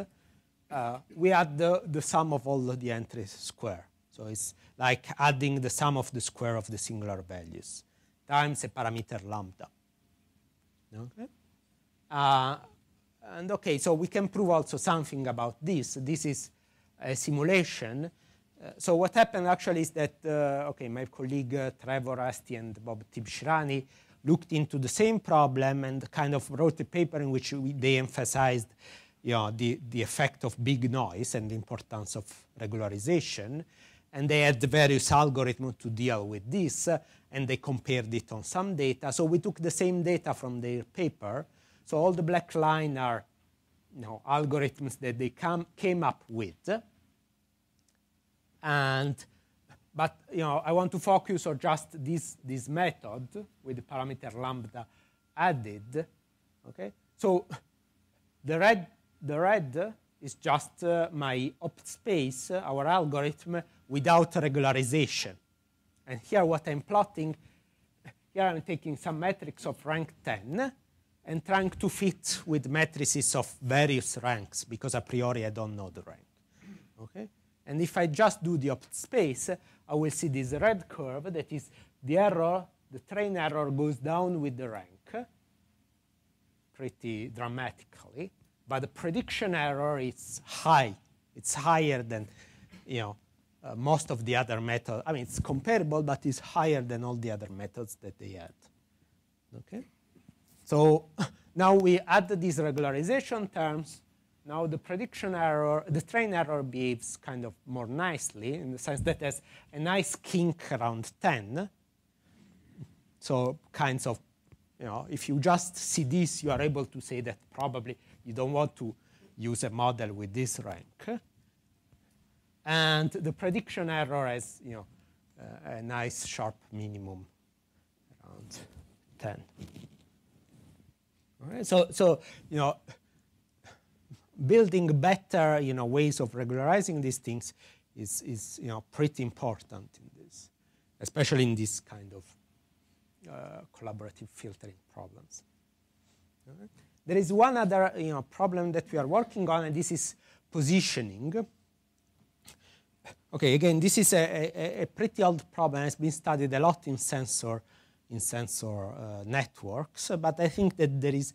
We add the sum of all of the entries square. So it's like adding the sum of the square of the singular values times a parameter lambda. Okay? And okay, so we can prove also something about this. This is a simulation. So what happened actually is that, my colleague Trevor Asti and Bob Tibshirani looked into the same problem and kind of wrote a paper in which they emphasized the effect of big noise and the importance of regularization. And they had the various algorithms to deal with this, and they compared it on some data. So we took the same data from their paper. So all the black line are algorithms that they came up with. But I want to focus on just this method with the parameter lambda added. Okay, so the red is just my OpSpace, our algorithm, without regularization. And here what I'm plotting, here I'm taking some matrix of rank 10, and trying to fit with matrices of various ranks, because a priori I don't know the rank. Okay? And if I just do the OpSpace, I will see this red curve that is the error, the train error goes down with the rank pretty dramatically, but the prediction error is high. It's higher than, most of the other methods. I mean, it's comparable, but it's higher than all the other methods that they had. Okay? So now we add these regularization terms. Now the prediction error, the train error behaves kind of more nicely in the sense that it has a nice kink around 10. So kinds of, if you just see this, you are able to say that probably you don't want to use a model with this rank. And the prediction error has, a nice sharp minimum around 10. All right? So building better, ways of regularizing these things is pretty important in this, especially in this kind of collaborative filtering problems. Right. There is one other problem that we are working on, and this is positioning. Okay, again, this is a pretty old problem. It's been studied a lot in sensor networks, but I think that there is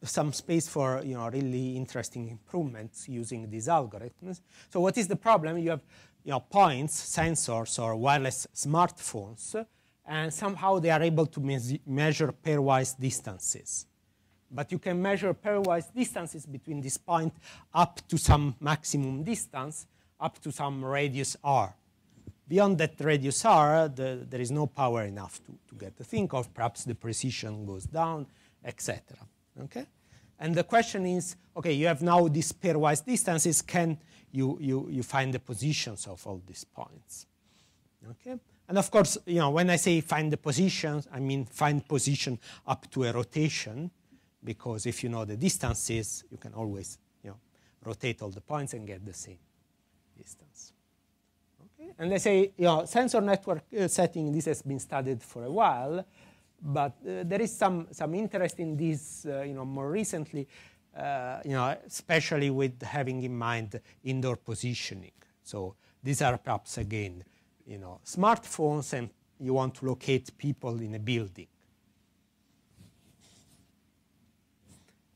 some space for really interesting improvements using these algorithms. So what is the problem? You have points, sensors, or wireless smartphones, and somehow they are able to measure pairwise distances. But you can measure pairwise distances between this point up to some maximum distance, up to some radius r. Beyond that radius r, there is no power enough to get the thing, or perhaps the precision goes down, etc. Okay? And the question is, okay, you have now these pairwise distances. Can you find the positions of all these points? Okay? And of course, when I say find the positions, I mean find position up to a rotation, because if you know the distances, you can always rotate all the points and get the same distance. Okay? And let's say sensor network setting, this has been studied for a while, but there is some interest in this more recently, especially with having in mind indoor positioning. So these are perhaps again smartphones, and you want to locate people in a building.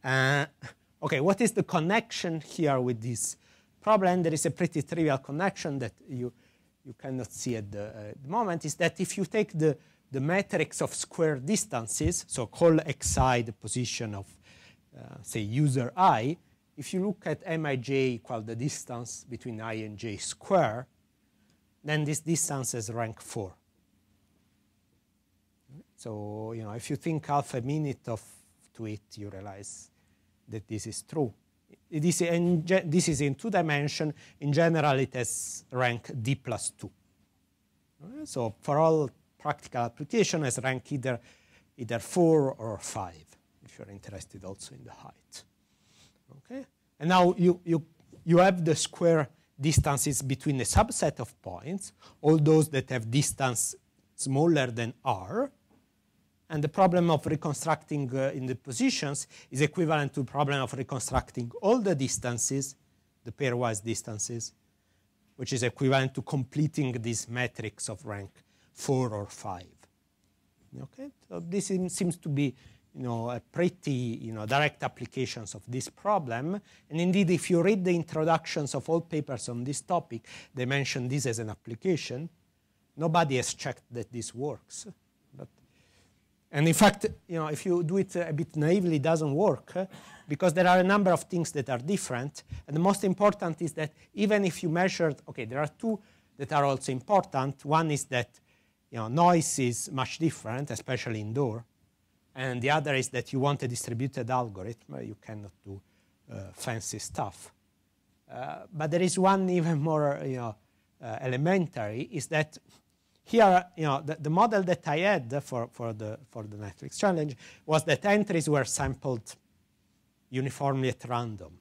Okay, what is the connection here with this problem? There is a pretty trivial connection that you cannot see at the moment, is that if you take the matrix of square distances, so call xi the position of, say, user I, if you look at mij equal the distance between I and j square, then this distance is rank 4. So, if you think half a minute to it, you realize that this is true. This is in 2 dimensions. In general, it has rank d plus 2. So for all practical application, has rank either 4 or 5, if you're interested also in the height. Okay? And now you have the square distances between a subset of points, all those that have distance smaller than r. And the problem of reconstructing in the positions is equivalent to the problem of reconstructing all the distances, the pairwise distances, which is equivalent to completing this matrix of rank 4 or 5. Okay? So this seems to be a pretty direct applications of this problem. And indeed, if you read the introductions of all papers on this topic, they mention this as an application. Nobody has checked that this works. And in fact, if you do it a bit naively, it doesn't work, because there are a number of things that are different. And the most important is that even if you measured, okay, there are 2 that are also important. One is that noise is much different, especially indoor. And the other is that you want a distributed algorithm. You cannot do fancy stuff. But there is one even more elementary, is that here, the model that I had for the Netflix challenge was that entries were sampled uniformly at random.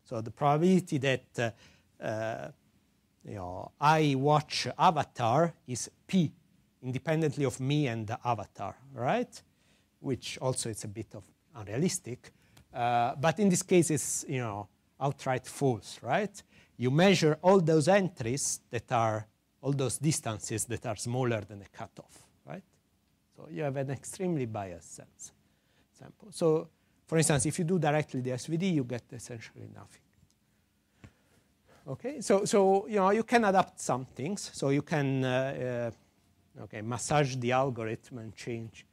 So the probability that I watch Avatar is p, independently of me and the avatar, right? Which also is a bit of unrealistic. But in this case, it's outright false, right? You measure all those entries that are, all those distances that are smaller than the cutoff, right? So you have an extremely biased sample. So for instance, if you do directly the SVD, you get essentially nothing. Okay, so you can adapt some things. So you can massage the algorithm and change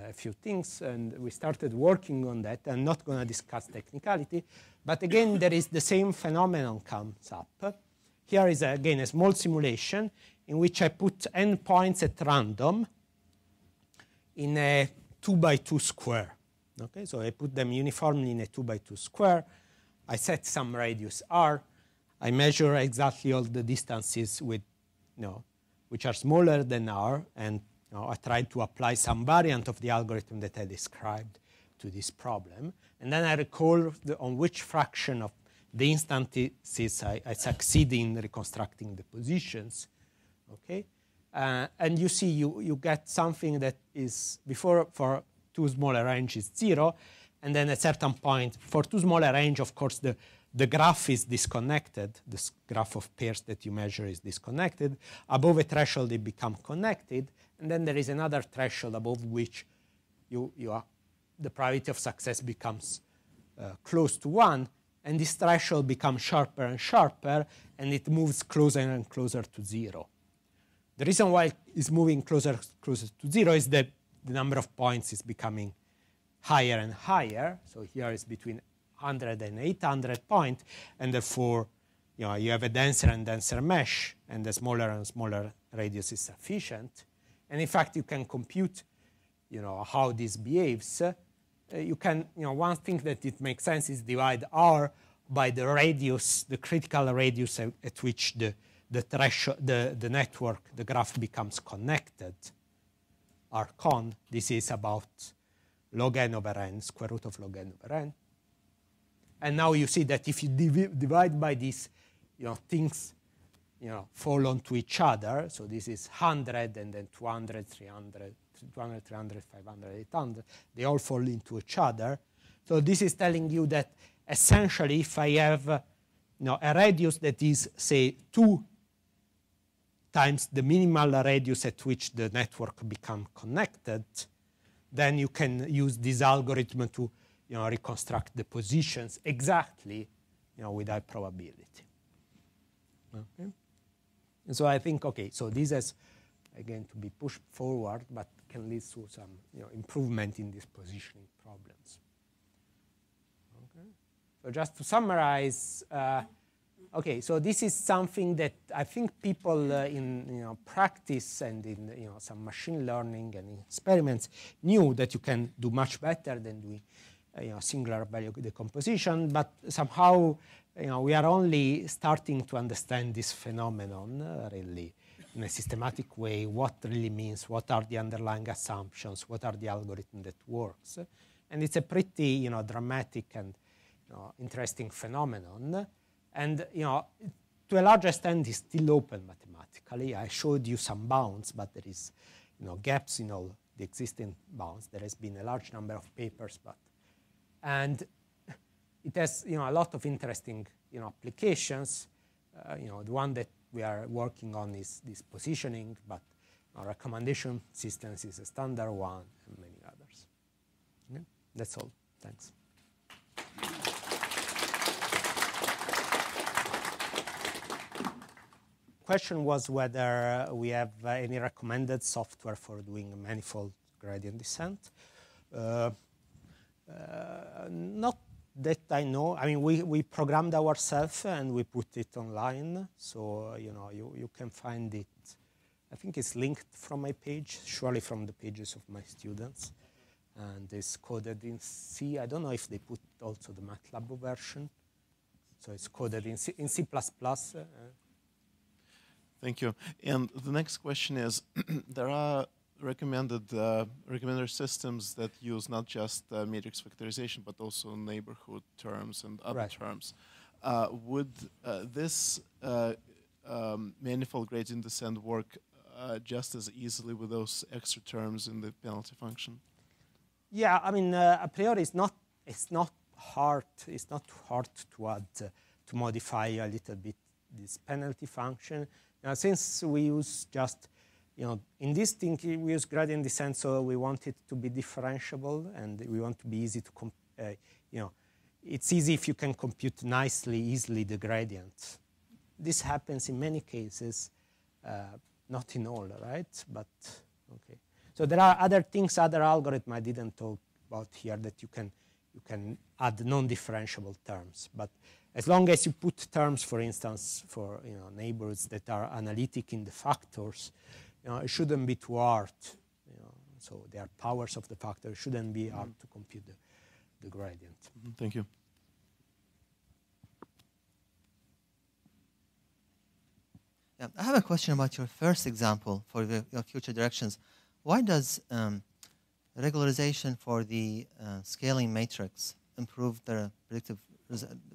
a few things, and we started working on that. I'm not going to discuss technicality, but again, there is the same phenomenon comes up. Here is, again, a small simulation in which I put n points at random in a 2 by 2 square. Okay, so I put them uniformly in a 2 by 2 square. I set some radius r. I measure exactly all the distances with, which are smaller than r, and I tried to apply some variant of the algorithm that I described to this problem. And then I recall on which fraction of the instances I succeed in reconstructing the positions. Okay? And you see, you get something that is, before for too small a range is 0, and then at a certain point, for too small a range, of course, the graph is disconnected. This graph of pairs that you measure is disconnected. Above a threshold, they become connected. And then there is another threshold above which the probability of success becomes close to 1. And this threshold becomes sharper and sharper, and it moves closer and closer to 0. The reason why it's moving closer to 0 is that the number of points is becoming higher and higher. So here is between 100 and 800 points, and therefore you have a denser and denser mesh, and the smaller and smaller radius is sufficient. And in fact, you can compute how this behaves. You can, one thing that it makes sense is divide r by the radius, the critical radius at which the threshold, the network, the graph becomes connected. Rcon, this is about log n over n, square root of log n over n. And now you see that if you divide by this, things fall onto each other. So this is 100, and then 200, 300, 200, 300, 500, 800. They all fall into each other. So this is telling you that essentially if I have a radius that is, say, 2 times the minimal radius at which the network become connected, then you can use this algorithm to reconstruct the positions exactly with high probability. Okay. And so I think, okay, so this has, again, to be pushed forward, but can lead to some improvement in these positioning problems. Okay. So just to summarize, okay, so this is something that I think people in practice and in some machine learning and experiments knew that you can do much better than doing singular value decomposition, but somehow we are only starting to understand this phenomenon really in a systematic way, what really means, what are the underlying assumptions, what are the algorithm that works. And it's a pretty dramatic and interesting phenomenon. And to a large extent, it's still open mathematically. I showed you some bounds, but there is gaps in all the existing bounds. There has been a large number of papers, and it has a lot of interesting applications. The one that we are working on is this positioning, but our recommendation systems is a standard one, and many others. Okay? That's all. Thanks. Question was whether we have any recommended software for doing manifold gradient descent. Not that I know. I mean, we programmed ourselves and we put it online, so you can find it. I think it's linked from my page, surely from the pages of my students, and it's coded in C. I don't know if they put also the MATLAB version. So it's coded in C++. Thank you. And the next question is, there are recommender systems that use not just matrix factorization, but also neighborhood terms and other terms. Would this manifold gradient descent work just as easily with those extra terms in the penalty function? Yeah, I mean, a priori, it's not hard. It's not hard to add to modify a little bit this penalty function. Now, since we use just, in this thing we use gradient descent, so we want it to be differentiable, and we want to be easy to, it's easy if you can compute easily the gradient. This happens in many cases, not in all, right? But okay. So there are other things, other algorithms I didn't talk about here that you can add non-differentiable terms. But as long as you put terms, for instance, for neighborhoods that are analytic in the factors, it shouldn't be too hard. So they are powers of the factor. It shouldn't be hard to compute the gradient. Thank you. Yeah, I have a question about your first example for your future directions. Why does regularization for the scaling matrix improve the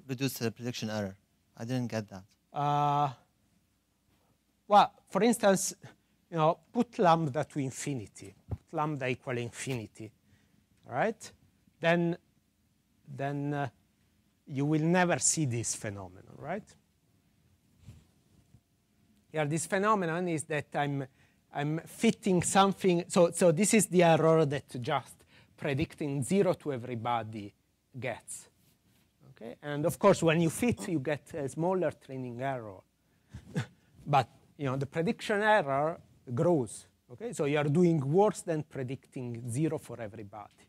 reduce the prediction error? I didn't get that. Well, for instance, put lambda to infinity, put lambda equal infinity, right? Then you will never see this phenomenon, right? Here, this phenomenon is that I'm fitting something. So this is the error that just predicting 0 to everybody gets. Okay, and of course, when you fit, you get a smaller training error. But the prediction error grows. Okay, so you are doing worse than predicting 0 for everybody.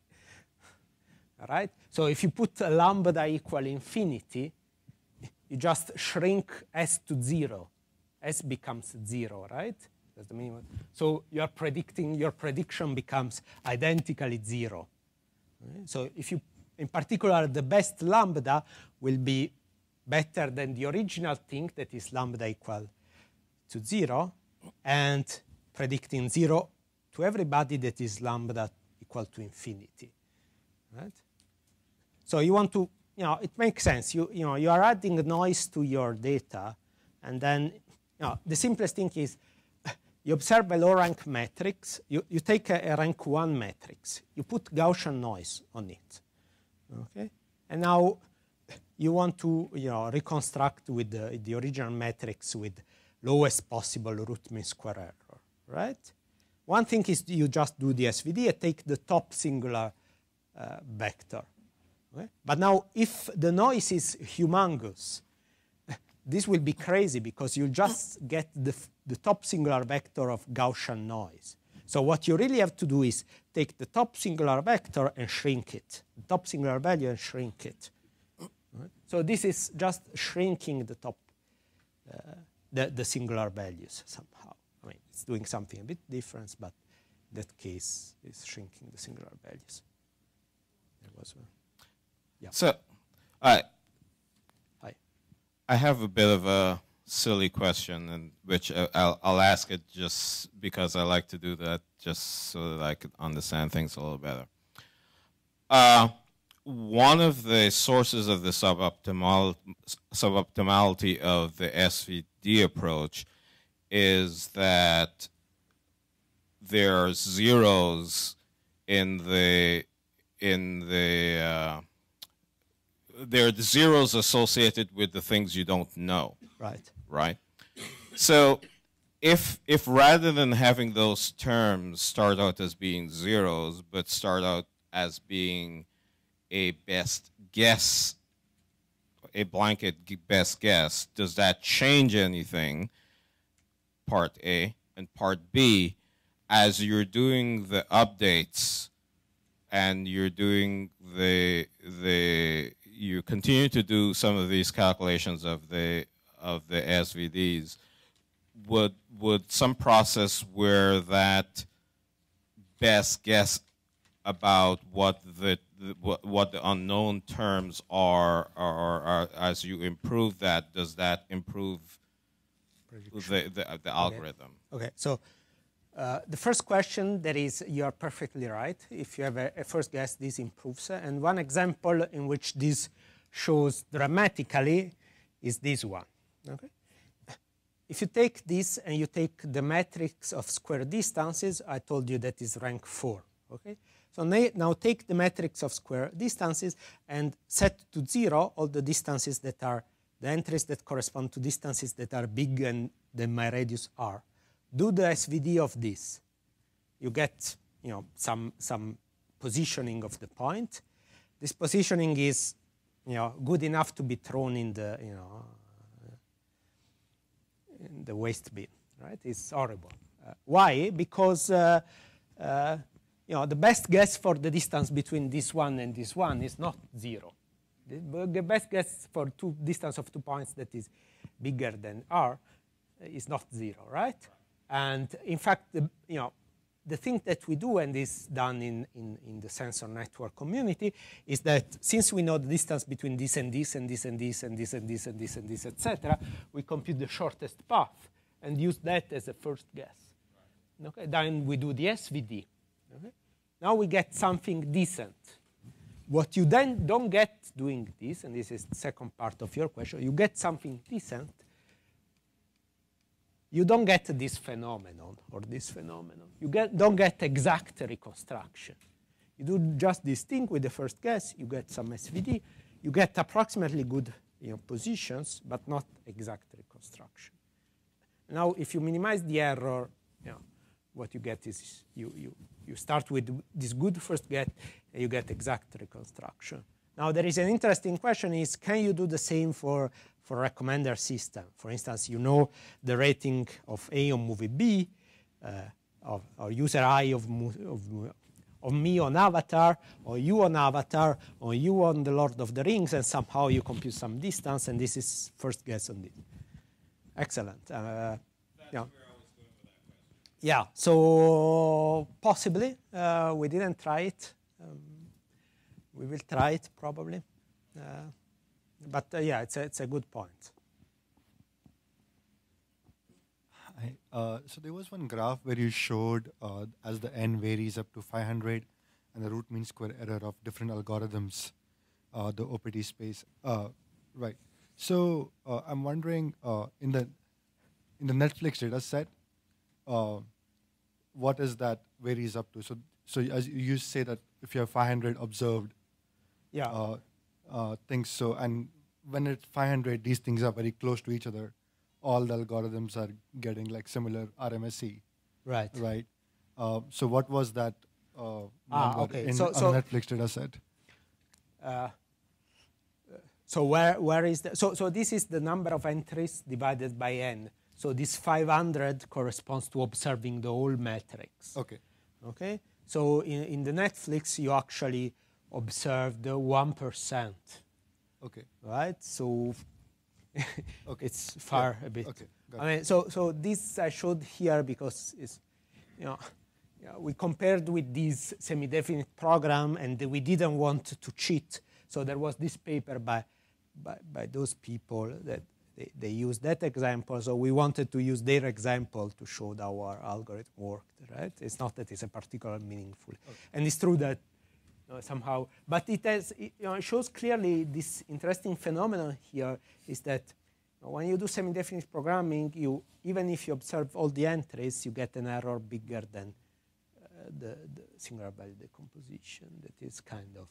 All right. So if you put a lambda equal infinity, you just shrink s to 0. S becomes 0, right? That's the minimum. So your prediction becomes identically 0. Right? So if you, in particular, the best lambda will be better than the original thing that is lambda equal to 0, and predicting 0 to everybody that is lambda equal to infinity, right? So you want to, it makes sense. You are adding noise to your data, and then the simplest thing is you observe a low rank matrix. You take a rank 1 matrix. You put Gaussian noise on it, okay? And now you want to reconstruct with the original matrix with lowest possible root mean square error, right? One thing is you just do the SVD and take the top singular vector. Okay? But now if the noise is humongous, this will be crazy because you just get the top singular vector of Gaussian noise. So what you really have to do is take the top singular vector and shrink it, the top singular value and shrink it. Right? So this is just shrinking the top, the singular values somehow. I mean, it's doing something a bit different, but in that case, it's shrinking the singular values. There was one. Yeah. So, I have a bit of a silly question, and which I'll ask it just because I like to do that, just so that I could understand things a little better. One of the sources of the suboptimality of the SVD approach is that there are zeros there are zeros associated with the things you don't know. Right. Right? So if rather than having those terms start out as being zeros, but start out as being a best guess, a blanket best guess, does that change anything, part A? And part B, as you're doing the updates and you're doing you continue to do some of these calculations of the SVDs, would some process where that best guess about what the unknown terms are as you improve that, does that improve the algorithm? Okay. So the first question, that is, you are perfectly right. If you have a first guess, this improves. And one example in which this shows dramatically is this one. Okay? If you take this and you take the matrix of square distances, I told you that is rank 4. Okay? So now take the matrix of square distances and set to 0 all the distances that are the entries that correspond to distances that are bigger than my radius r. Do the SVD of this. You get some positioning of the point. This positioning is good enough to be thrown in the in the waste bin, right? It's horrible. Why? Because the best guess for the distance between this one and this one is not 0. The best guess for distance of 2 points that is bigger than r is not 0, right? And in fact, the thing that we do, and is done in the sensor network community, is that since we know the distance between this and this and this and this and this and this and this and this, etc., we compute the shortest path and use that as a first guess. Okay, then we do the SVD. Okay? Now we get something decent. What you then don't get doing this, and this is the second part of your question, you get something decent. You don't get this phenomenon or this phenomenon. You don't get exact reconstruction. You do just this thing with the first guess. You get some SVD. You get approximately good positions, but not exact reconstruction. Now, if you minimize the error, what you get is you start with this good first guess, and you get exact reconstruction. Now, there is an interesting question: is can you do the same for recommender system? For instance, you know the rating of A on movie B, or user I of me on Avatar, or you on Avatar, or you on The Lord of the Rings, and somehow you compute some distance, and this is first guess on this. Excellent. That's where I was going with that question. Yeah, so possibly. We didn't try it. We will try it probably. But yeah, it's a good point. So there was one graph where you showed as the n varies up to 500 and the root mean square error of different algorithms, the OPT space. Right. So I'm wondering in the Netflix data set, what is that varies up to? So as you say that if you have 500 observed, Yeah. things. So, and when it's 500, these things are very close to each other. All the algorithms are getting like similar RMSE. Right. Right. So what was that number okay. on the Netflix data set? So where is the, so this is the number of entries divided by n. So this 500 corresponds to observing the whole matrix. Okay. Okay. So in the Netflix, you actually observed 1%. Okay. Right. So Okay. it's far a bit. Okay. I mean, so this I showed here because it's, we compared with this semi-definite program, and we didn't want to cheat. So there was this paper by those people that they used that example. So we wanted to use their example to show that our algorithm worked. Right? It's not that it's a particularly meaningful, and it's true that somehow, but it has, it shows clearly this interesting phenomenon here is that when you do semi-definite programming, even if you observe all the entries, you get an error bigger than the singular value decomposition. That is kind of,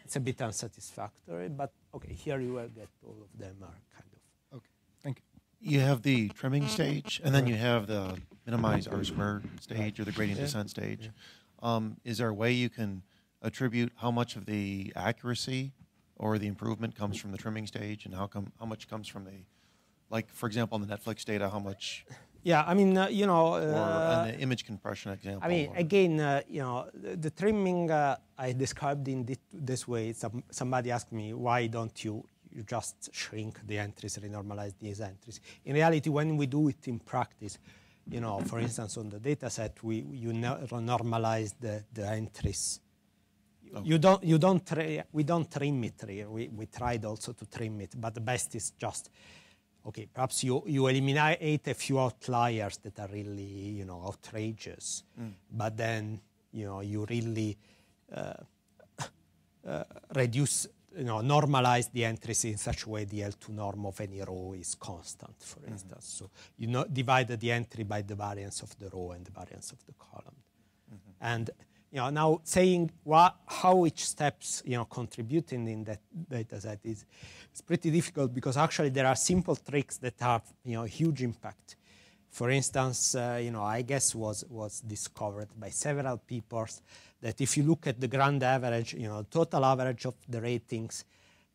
it's a bit unsatisfactory, but okay, here you will get all of them are kind of. Okay, thank you. You have the trimming stage, and then you have the minimize R² stage or the gradient descent stage. Is there a way you can attribute how much of the accuracy or the improvement comes from the trimming stage, and how much comes from the, like for example, on the Netflix data, how much? Yeah, I mean, or on the image compression example. I mean, again, the trimming I described in this way. Somebody asked me, why don't you just shrink the entries, renormalize these entries? In reality, when we do it in practice, for instance, on the data set, we normalize the entries. Okay. We don't trim it here. We tried also to trim it, but the best is just, okay, perhaps you eliminate a few outliers that are really, outrageous, but then, you really reduce, normalize the entries in such a way the L2 norm of any row is constant, for instance. So you divide the entry by the variance of the row and the variance of the column. And now saying how each steps, contributing in that data set is pretty difficult, because actually there are simple tricks that have, huge impact. For instance, I guess was discovered by several people that if you look at the grand average, total average of the ratings,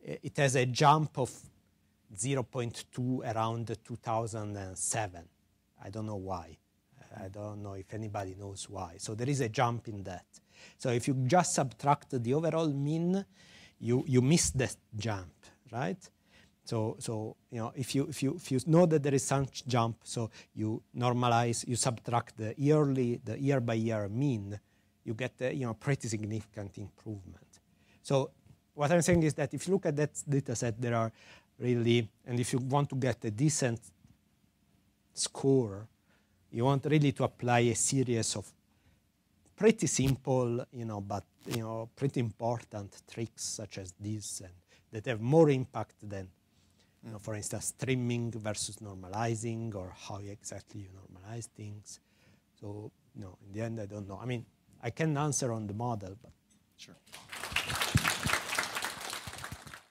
it has a jump of 0.2 around 2007. I don't know why. I don't know if anybody knows why. So there is a jump in that. So if you just subtract the overall mean, you miss that jump, right? So if you know that there is such jump, so you normalize, you subtract the year by year mean, you get a pretty significant improvement. So what I'm saying is that if you look at that data set, there are really, and if you want to get a decent score, you want really to apply a series of pretty simple, but pretty important tricks such as this, and that have more impact than, for instance, trimming versus normalizing, or how exactly you normalize things. So, in the end, I don't know. I mean, I can answer on the model, but Sure.